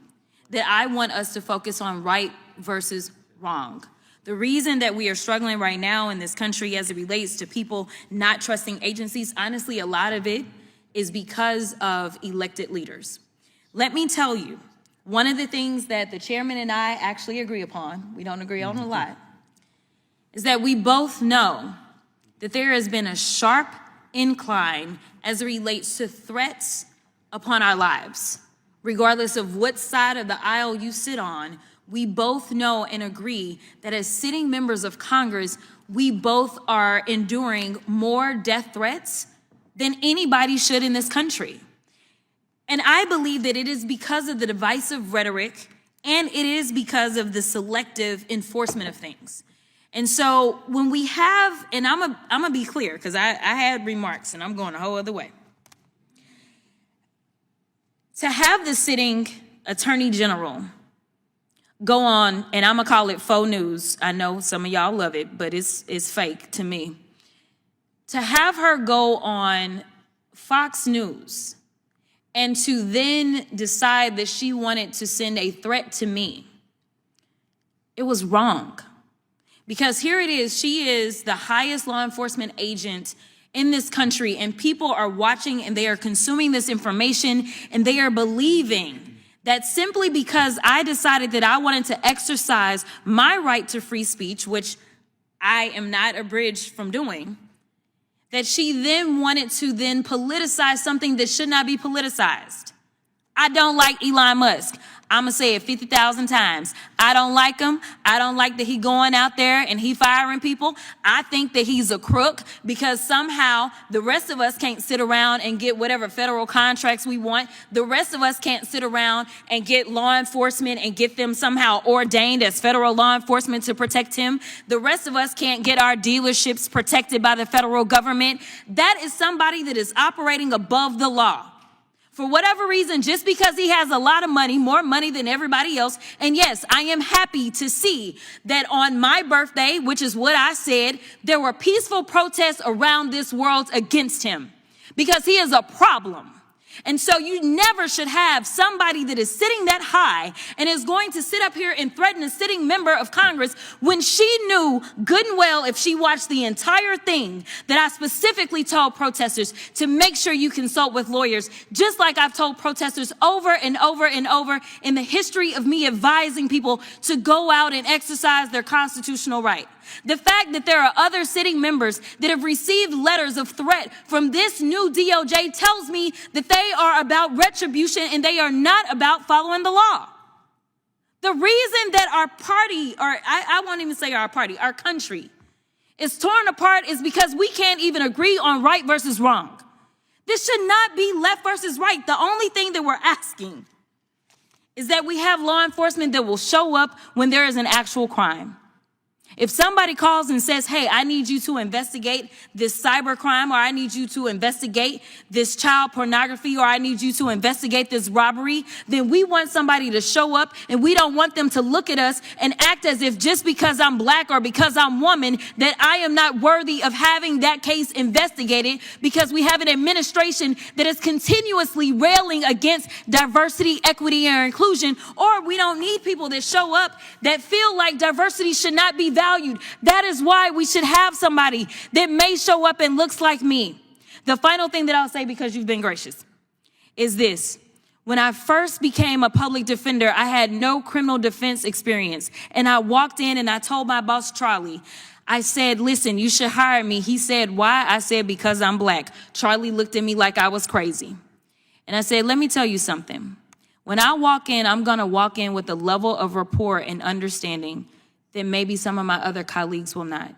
that I want us to focus on right versus wrong. The reason that we are struggling right now in this country as it relates to people not trusting agencies, honestly, a lot of it is because of elected leaders. Let me tell you, one of the things that the chairman and I actually agree upon, we don't agree on a lot, is that we both know that there has been a sharp incline as it relates to threats upon our lives. Regardless of what side of the aisle you sit on, we both know and agree that as sitting members of Congress, we both are enduring more death threats than anybody should in this country. And I believe that it is because of the divisive rhetoric, and it is because of the selective enforcement of things. And so when we have, and I'm gonna be clear, because I had remarks and I'm going a whole other way. To have the sitting attorney general go on, and I'm gonna call it faux news. I know some of y'all love it, but it's fake to me. To have her go on Fox News and to then decide that she wanted to send a threat to me, it was wrong. Because here it is, she is the highest law enforcement agent in this country, and people are watching and they are consuming this information, and they are believing that simply because I decided that I wanted to exercise my right to free speech, which I am not abridged from doing, that she then wanted to then politicize something that should not be politicized. I don't like Elon Musk. I'm going to say it 50,000 times. I don't like him. I don't like that he going out there and he firing people. I think that he's a crook because somehow the rest of us can't sit around and get whatever federal contracts we want. The rest of us can't sit around and get law enforcement and get them somehow ordained as federal law enforcement to protect him. The rest of us can't get our dealerships protected by the federal government. That is somebody that is operating above the law. For whatever reason, just because he has a lot of money, more money than everybody else. And yes, I am happy to see that on my birthday, which is what I said, there were peaceful protests around this world against him because he is a problem. And so you never should have somebody that is sitting that high and is going to sit up here and threaten a sitting member of Congress when she knew good and well, if she watched the entire thing, that I specifically told protesters to make sure you consult with lawyers, just like I've told protesters over and over and over in the history of me advising people to go out and exercise their constitutional right. The fact that there are other sitting members that have received letters of threat from this new DOJ tells me that they are about retribution and they are not about following the law. The reason that our party, or I won't even say our party, our country is torn apart is because we can't even agree on right versus wrong. This should not be left versus right. The only thing that we're asking is that we have law enforcement that will show up when there is an actual crime. If somebody calls and says, hey, I need you to investigate this cyber crime, or I need you to investigate this child pornography, or I need you to investigate this robbery, then we want somebody to show up, and we don't want them to look at us and act as if just because I'm black or because I'm woman, that I am not worthy of having that case investigated, because we have an administration that is continuously railing against diversity, equity, and inclusion, or we don't need people that show up that feel like diversity should not be valued. That is why we should have somebody that may show up and looks like me. The final thing that I'll say, because you've been gracious, is this. When I first became a public defender, I had no criminal defense experience. And I walked in and I told my boss, Charlie, I said, listen, you should hire me. He said, why? I said, because I'm black. Charlie looked at me like I was crazy. And I said, let me tell you something. When I walk in, I'm going to walk in with a level of rapport and understanding that maybe some of my other colleagues will not.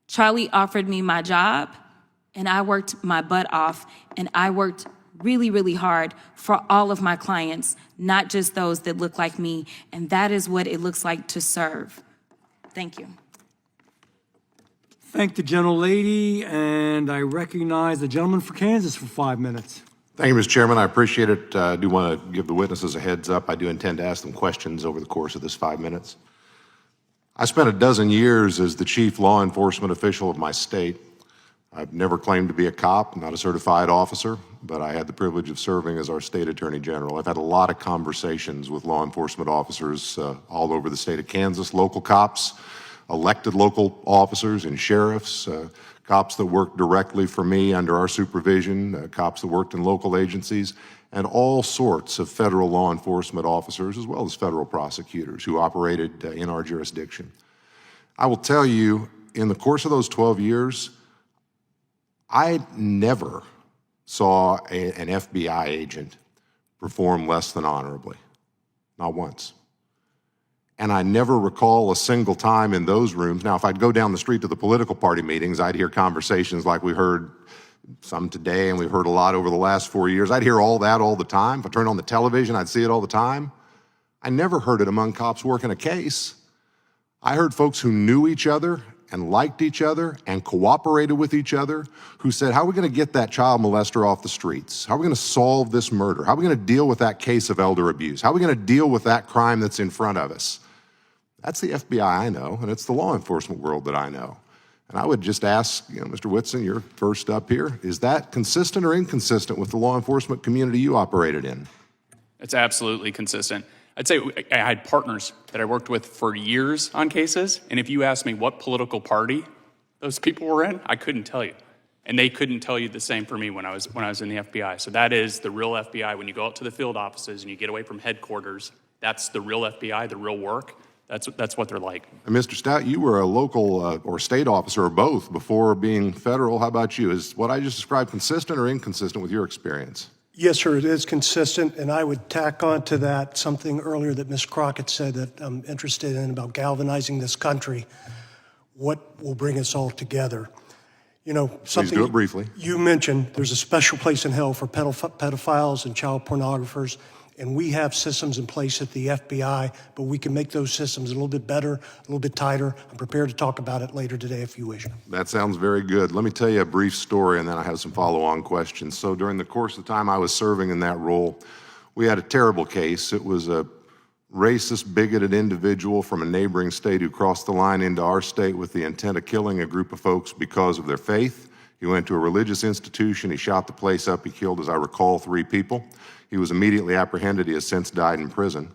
Charlie offered me my job, and I worked my butt off, and I worked really, really hard for all of my clients, not just those that look like me, and that is what it looks like to serve. Thank you. Thank the gentlelady, and I recognize the gentleman for Kansas for 5 minutes. Thank you, Mr. Chairman. I appreciate it. I do want to give the witnesses a heads up. I do intend to ask them questions over the course of this 5 minutes. I spent a dozen years as the chief law enforcement official of my state. I've never claimed to be a cop, not a certified officer, but I had the privilege of serving as our state attorney general. I've had a lot of conversations with law enforcement officers all over the state of Kansas, local cops, elected local officers and sheriffs, cops that worked directly for me under our supervision, cops that worked in local agencies, and all sorts of federal law enforcement officers, as well as federal prosecutors who operated in our jurisdiction. I will tell you, in the course of those 12 years, I never saw an FBI agent perform less than honorably, not once. And I never recall a single time in those rooms. Now, if I'd go down the street to the political party meetings, I'd hear conversations like we heard some today, and we've heard a lot over the last 4 years. I'd hear all that all the time. If I turned on the television, I'd see it all the time. I never heard it among cops working a case. I heard folks who knew each other and liked each other and cooperated with each other who said, how are we going to get that child molester off the streets? How are we going to solve this murder? How are we going to deal with that case of elder abuse? How are we going to deal with that crime that's in front of us? That's the FBI I know, and it's the law enforcement world that I know. And I would just ask, Mr. Whitson, you're first up here, is that consistent or inconsistent with the law enforcement community you operated in? It's absolutely consistent. I'd say I had partners that I worked with for years on cases, and if you asked me what political party those people were in, I couldn't tell you. And they couldn't tell you the same for me when I was in the FBI. So that is the real FBI. When you go out to the field offices and you get away from headquarters, that's the real FBI, the real work. That's what they're like. And Mr. Stout, you were a local or state officer or both before being federal. How about you? Is what I just described consistent or inconsistent with your experience? Yes, sir, it is consistent, and I would tack on to that something earlier that Ms. Crockett said that I'm interested in about galvanizing this country. What will bring us all together? You know, something do it briefly. you mentioned, there's a special place in hell for pedophiles and child pornographers, and we have systems in place at the FBI, but we can make those systems a little bit better, a little bit tighter. I'm prepared to talk about it later today if you wish. That sounds very good. Let me tell you a brief story, and then I have some follow-on questions. So during the course of the time I was serving in that role, we had a terrible case. It was a racist, bigoted individual from a neighboring state who crossed the line into our state with the intent of killing a group of folks because of their faith. He went to a religious institution. He shot the place up. He killed, as I recall, 3 people. He was immediately apprehended. He has since died in prison.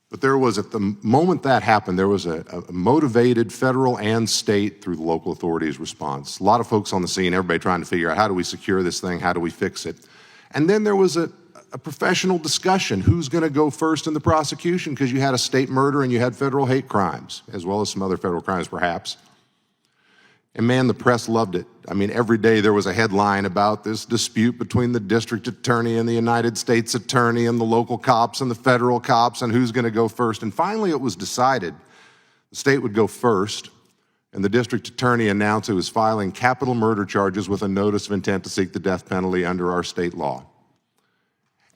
But there was, at the moment that happened, there was a motivated federal and state, through the local authorities, response. A lot of folks on the scene, everybody trying to figure out, how do we secure this thing? How do we fix it? And then there was a professional discussion. Who's going to go first in the prosecution? Because you had a state murder and you had federal hate crimes, as well as some other federal crimes, perhaps. And man, the press loved it. I mean, every day there was a headline about this dispute between the district attorney and the United States attorney and the local cops and the federal cops and who's going to go first. And finally it was decided the state would go first, and the district attorney announced it was filing capital murder charges with a notice of intent to seek the death penalty under our state law.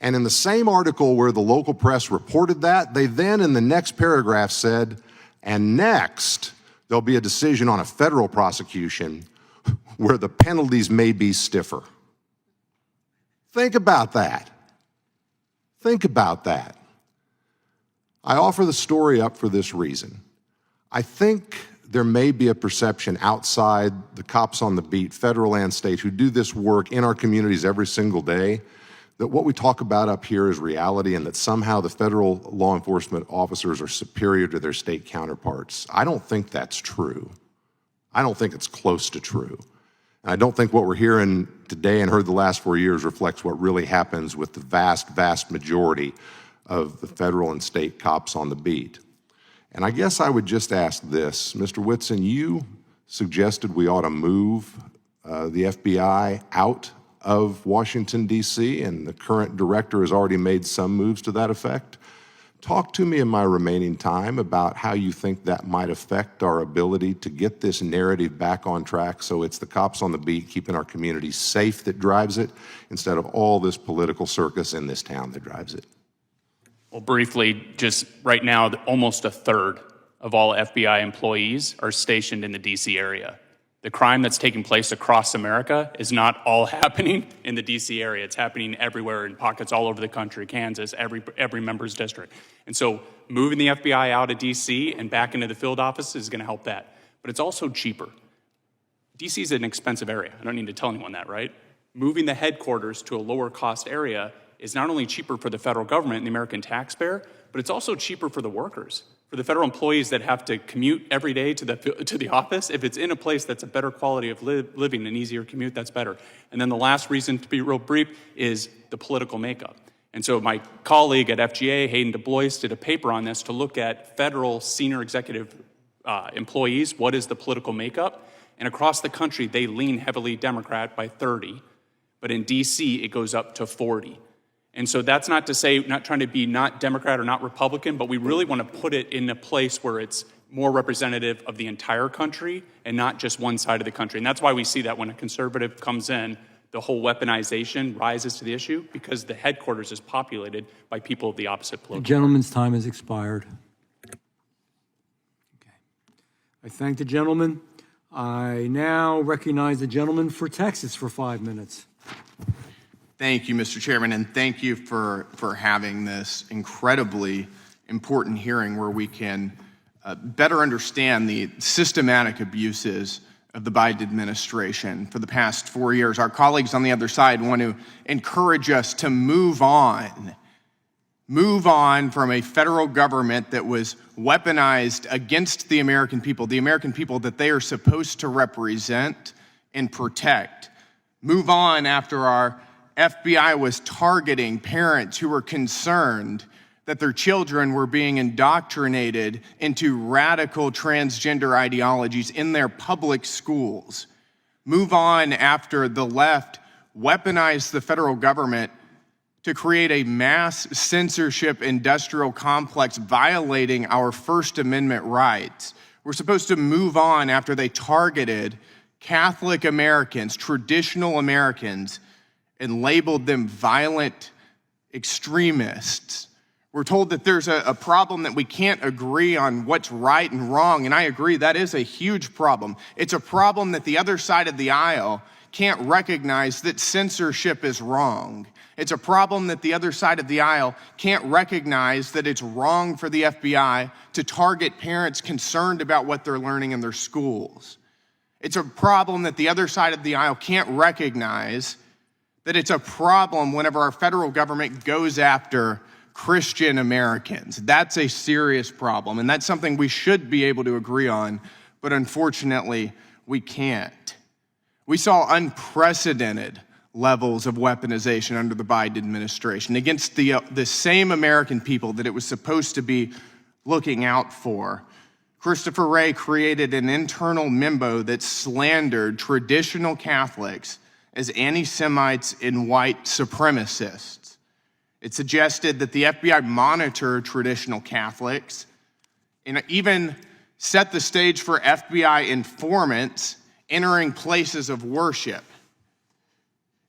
And in the same article where the local press reported that, they then in the next paragraph said, and next, there'll be a decision on a federal prosecution where the penalties may be stiffer. Think about that. Think about that. I offer the story up for this reason. I think there may be a perception outside the cops on the beat, federal and state, who do this work in our communities every single day, that what we talk about up here is reality and that somehow the federal law enforcement officers are superior to their state counterparts. I don't think that's true. I don't think it's close to true. And I don't think what we're hearing today and heard the last 4 years reflects what really happens with the vast, vast majority of the federal and state cops on the beat. And I guess I would just ask this. Mr. Whitson, you suggested we ought to move the FBI out of Washington, D.C., and the current director has already made some moves to that effect. Talk to me in my remaining time about how you think that might affect our ability to get this narrative back on track so it's the cops on the beat keeping our communities safe that drives it instead of all this political circus in this town that drives it. Well, briefly, just right now, almost a third of all FBI employees are stationed in the D.C. area. The crime that's taking place across America is not all happening in the D.C. area. It's happening everywhere in pockets all over the country, Kansas, every member's district. And so moving the FBI out of D.C. and back into the field office is going to help that. But it's also cheaper. D.C. is an expensive area. I don't need to tell anyone that, right? Moving the headquarters to a lower cost area is not only cheaper for the federal government and the American taxpayer, but it's also cheaper for the workers. For the federal employees that have to commute every day to the office, if it's in a place that's a better quality of living, an easier commute, that's better. And then the last reason, to be real brief, is the political makeup. And so my colleague at FGA, Hayden DuBois, did a paper on this to look at federal senior executive employees. What is the political makeup? And across the country, they lean heavily Democrat by 30, but in DC, it goes up to 40. And so that's not to say, not trying to be not Democrat or not Republican, but we really want to put it in a place where it's more representative of the entire country and not just one side of the country. And that's why we see that when a conservative comes in, the whole weaponization rises to the issue because the headquarters is populated by people of the opposite political. The gentleman's time has expired. Okay. I thank the gentleman. I now recognize the gentleman for Texas for 5 minutes. Thank you, Mr. Chairman, and thank you for having this incredibly important hearing where we can better understand the systematic abuses of the Biden administration for the past 4 years. Our colleagues on the other side want to encourage us to move on from a federal government that was weaponized against the American people that they are supposed to represent and protect. Move on after our FBI was targeting parents who were concerned that their children were being indoctrinated into radical transgender ideologies in their public schools. Move on after the left weaponize the federal government to create a mass censorship industrial complex violating our First Amendment rights. We're supposed to move on after they targeted Catholic Americans, traditional Americans, and labeled them violent extremists. We're told that there's a problem that we can't agree on what's right and wrong, and I agree, that is a huge problem. It's a problem that the other side of the aisle can't recognize that censorship is wrong. It's a problem that the other side of the aisle can't recognize that it's wrong for the FBI to target parents concerned about what they're learning in their schools. It's a problem that the other side of the aisle can't recognize that it's a problem whenever our federal government goes after Christian Americans. That's a serious problem, and that's something we should be able to agree on, but unfortunately, we can't. We saw unprecedented levels of weaponization under the Biden administration against the same American people that it was supposed to be looking out for. Christopher Wray created an internal memo that slandered traditional Catholics as anti-Semites and white supremacists. It suggested that the FBI monitor traditional Catholics and even set the stage for FBI informants entering places of worship.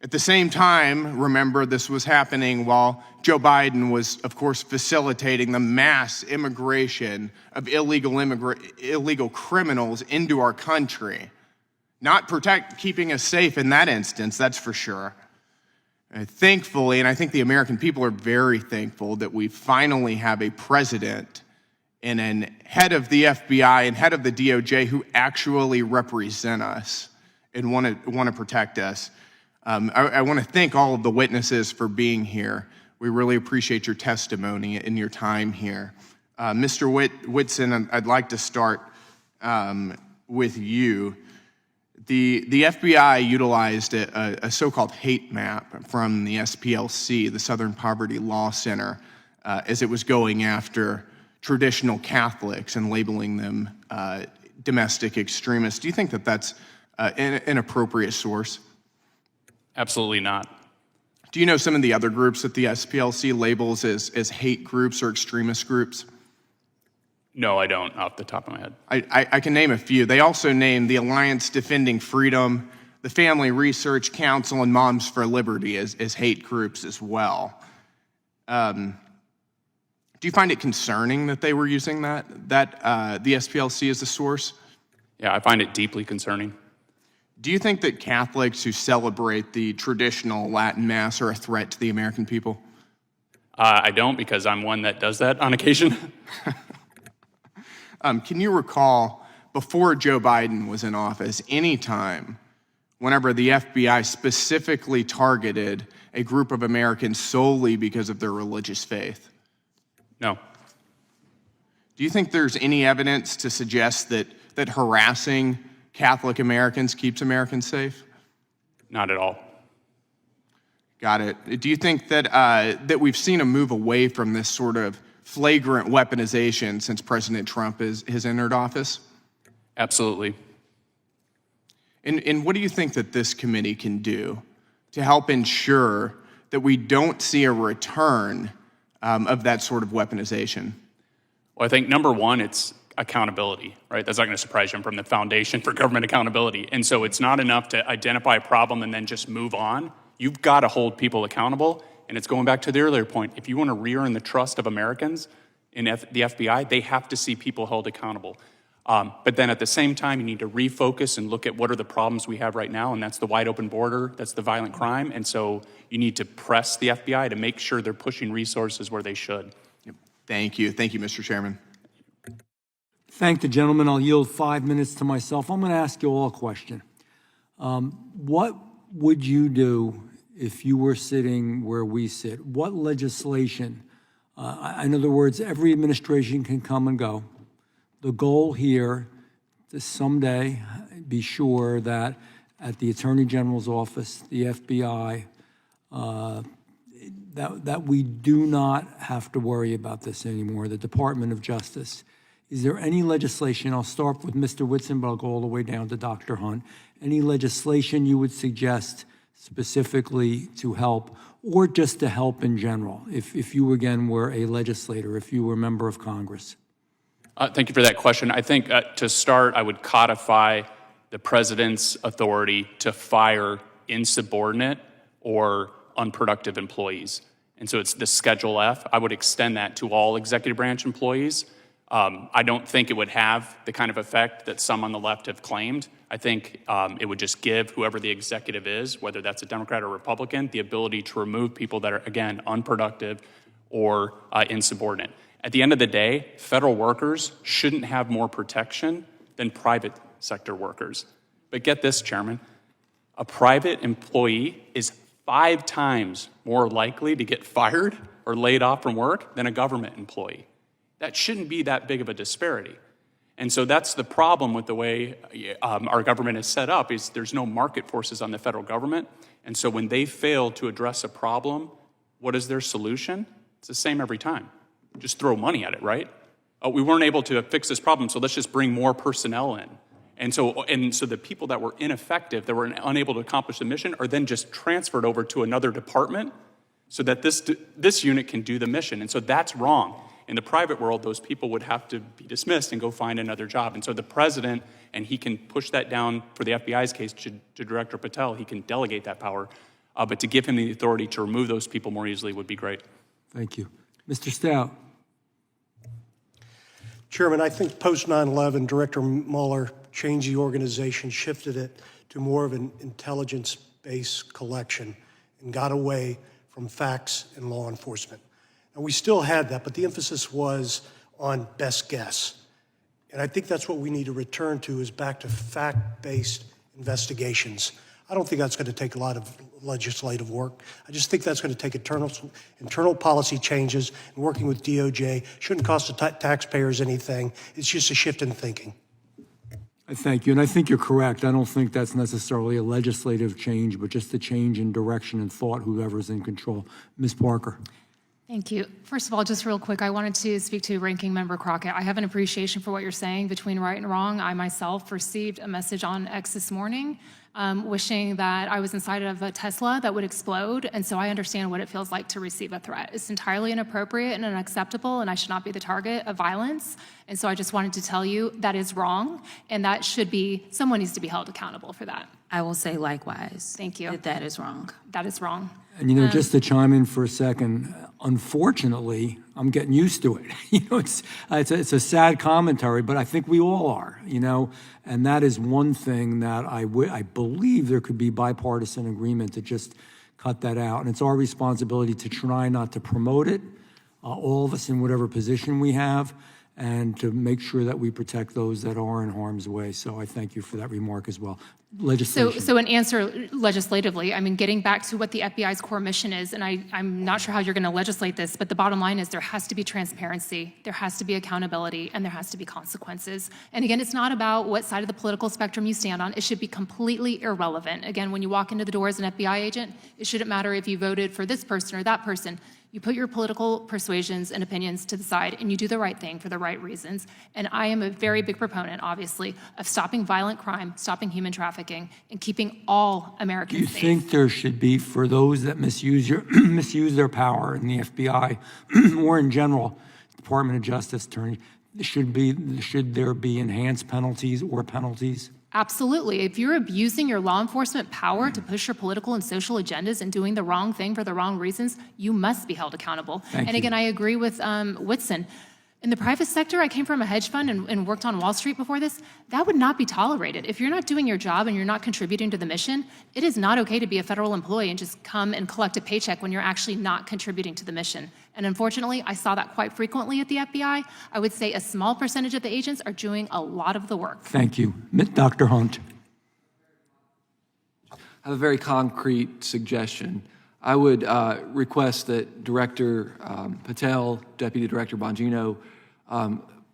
At the same time, remember, this was happening while Joe Biden was, of course, facilitating the mass immigration of illegal criminals into our country. Not keeping us safe in that instance, that's for sure. Thankfully, and I think the American people are very thankful that we finally have a president and a head of the FBI and head of the DOJ who actually represent us and want to protect us. I want to thank all of the witnesses for being here. We really appreciate your testimony and your time here. Mr. Whitson, I'd like to start with you. The FBI utilized a so-called hate map from the SPLC, the Southern Poverty Law Center, as it was going after traditional Catholics and labeling them domestic extremists. Do you think that that's an appropriate source? Absolutely not. Do you know some of the other groups that the SPLC labels as hate groups or extremist groups? No, I don't, off the top of my head. I can name a few. They also name the Alliance Defending Freedom, the Family Research Council, and Moms for Liberty as hate groups as well. Do you find it concerning that they were using that the SPLC as a source? Yeah, I find it deeply concerning. Do you think that Catholics who celebrate the traditional Latin Mass are a threat to the American people? I don't, because I'm one that does that on occasion. Can you recall, before Joe Biden was in office, any time whenever the FBI specifically targeted a group of Americans solely because of their religious faith? No. Do you think there's any evidence to suggest that harassing Catholic Americans keeps Americans safe? Not at all. Got it. Do you think that that we've seen a move away from this sort of flagrant weaponization since President Trump has entered office? Absolutely. And what do you think that this committee can do to help ensure that we don't see a return of that sort of weaponization? Well, I think number one, it's accountability, right? That's not going to surprise you. I'm from the Foundation for Government Accountability. And so it's not enough to identify a problem and then just move on. You've got to hold people accountable. And it's going back to the earlier point. If you want to re-earn the trust of Americans in the FBI, they have to see people held accountable. But then at the same time, you need to refocus and look at what are the problems we have right now, and that's the wide open border, that's the violent crime. And so you need to press the FBI to make sure they're pushing resources where they should. Thank you. Thank you, Mr. Chairman. Thank the gentleman. I'll yield 5 minutes to myself. I'm going to ask you all a question. What would you do if you were sitting where we sit? What legislation, in other words, every administration can come and go. The goal here is someday be sure that at the Attorney General's office, the FBI, that we do not have to worry about this anymore, the Department of Justice. Is there any legislation, I'll start with Mr. Whitson, but I'll go all the way down to Dr. Hunt, any legislation you would suggest specifically to help, or just to help in general, if you, again, were a legislator, if you were a member of Congress? Thank you for that question. I think to start, I would codify the president's authority to fire insubordinate or unproductive employees. And so it's the Schedule F. I would extend that to all executive branch employees. I don't think it would have the kind of effect that some on the left have claimed. I think it would just give whoever the executive is, whether that's a Democrat or Republican, the ability to remove people that are, again, unproductive or insubordinate. At the end of the day, federal workers shouldn't have more protection than private sector workers. But get this, Chairman, a private employee is 5 times more likely to get fired or laid off from work than a government employee. That shouldn't be that big of a disparity. And so that's the problem with the way our government is set up, is there's no market forces on the federal government. And so when they fail to address a problem, what is their solution? It's the same every time. Just throw money at it, right? We weren't able to fix this problem, so let's just bring more personnel in. And so the people that were ineffective, that were unable to accomplish the mission, are then just transferred over to another department so that this unit can do the mission. And so that's wrong. In the private world, those people would have to be dismissed and go find another job. And so the president, and he can push that down for the FBI's case to Director Patel, he can delegate that power. But to give him the authority to remove those people more easily would be great. Thank you. Mr. Stout. Chairman, I think post 9/11, Director Mueller changed the organization, shifted it to more of an intelligence-based collection, and got away from facts and law enforcement. And we still had that, but the emphasis was on best guess. And I think that's what we need to return to, is back to fact-based investigations. I don't think that's going to take a lot of legislative work. I just think that's going to take internal policy changes, and working with DOJ. Shouldn't cost the taxpayers anything. It's just a shift in thinking. I thank you, and I think you're correct. I don't think that's necessarily a legislative change, but just a change in direction and thought, whoever's in control. Ms. Parker. Thank you. First of all, just real quick, I wanted to speak to Ranking Member Crockett. I have an appreciation for what you're saying between right and wrong. I myself received a message on X this morning wishing that I was inside of a Tesla that would explode, and so I understand what it feels like to receive a threat. It's entirely inappropriate and unacceptable, and I should not be the target of violence. And so I just wanted to tell you that is wrong, and that should be, someone needs to be held accountable for that. I will say likewise. Thank you. That is wrong. That is wrong. And, you know, just to chime in for a second, unfortunately, I'm getting used to it. You know, it's a sad commentary, but I think we all are, you know, and that is one thing that I believe there could be bipartisan agreement to just cut that out. And it's our responsibility to try not to promote it, all of us in whatever position we have, and to make sure that we protect those that are in harm's way. So I thank you for that remark as well. Legislation. So an answer legislatively, I mean, getting back to what the FBI's core mission is, and I'm not sure how you're going to legislate this, but the bottom line is there has to be transparency, there has to be accountability, and there has to be consequences. And again, it's not about what side of the political spectrum you stand on. It should be completely irrelevant. Again, when you walk into the door as an FBI agent, it shouldn't matter if you voted for this person or that person. You put your political persuasions and opinions to the side, and you do the right thing for the right reasons. And I am a very big proponent, obviously, of stopping violent crime, stopping human trafficking, and keeping all Americans safe. Do you think there should be, for those that misuse their power in the FBI or in general, Department of Justice, attorney, should there be enhanced penalties or penalties? Absolutely. If you're abusing your law enforcement power to push your political and social agendas and doing the wrong thing for the wrong reasons, you must be held accountable. Thank you. Again, I agree with Whitson. In the private sector, I came from a hedge fund and worked on Wall Street before this. That would not be tolerated. If you're not doing your job and you're not contributing to the mission, it is not okay to be a federal employee and just come and collect a paycheck when you're actually not contributing to the mission. And unfortunately, I saw that quite frequently at the FBI. I would say a small percentage of the agents are doing a lot of the work. Thank you. Dr. Hunt. I have a very concrete suggestion. I would request that Director Patel, Deputy Director Bongino,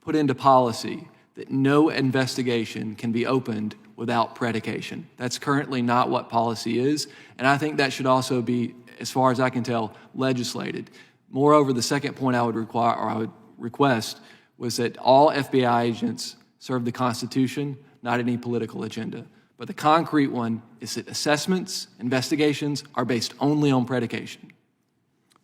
put into policy that no investigation can be opened without predication. That's currently not what policy is, and I think that should also be, as far as I can tell, legislated. Moreover, the second point I would request was that all FBI agents serve the Constitution, not any political agenda. But the concrete one is that assessments, investigations are based only on predication.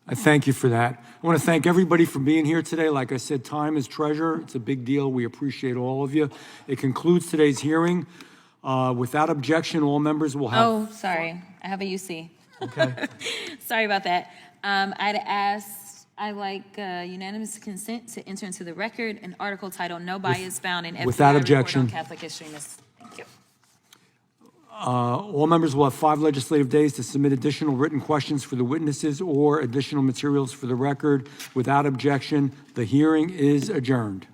I thank you for that. I want to thank everybody for being here today. Like I said, time is treasure. It's a big deal. We appreciate all of you. It concludes today's hearing. Without objection, all members will have... Oh, sorry. I have a UC. Okay. Sorry about that. I'd like unanimous consent to enter into the record an article titled "No Bias Found in FBI Without Report objection. on Catholic Extremists." Thank you. All members will have 5 legislative days to submit additional written questions for the witnesses or additional materials for the record. Without objection, the hearing is adjourned.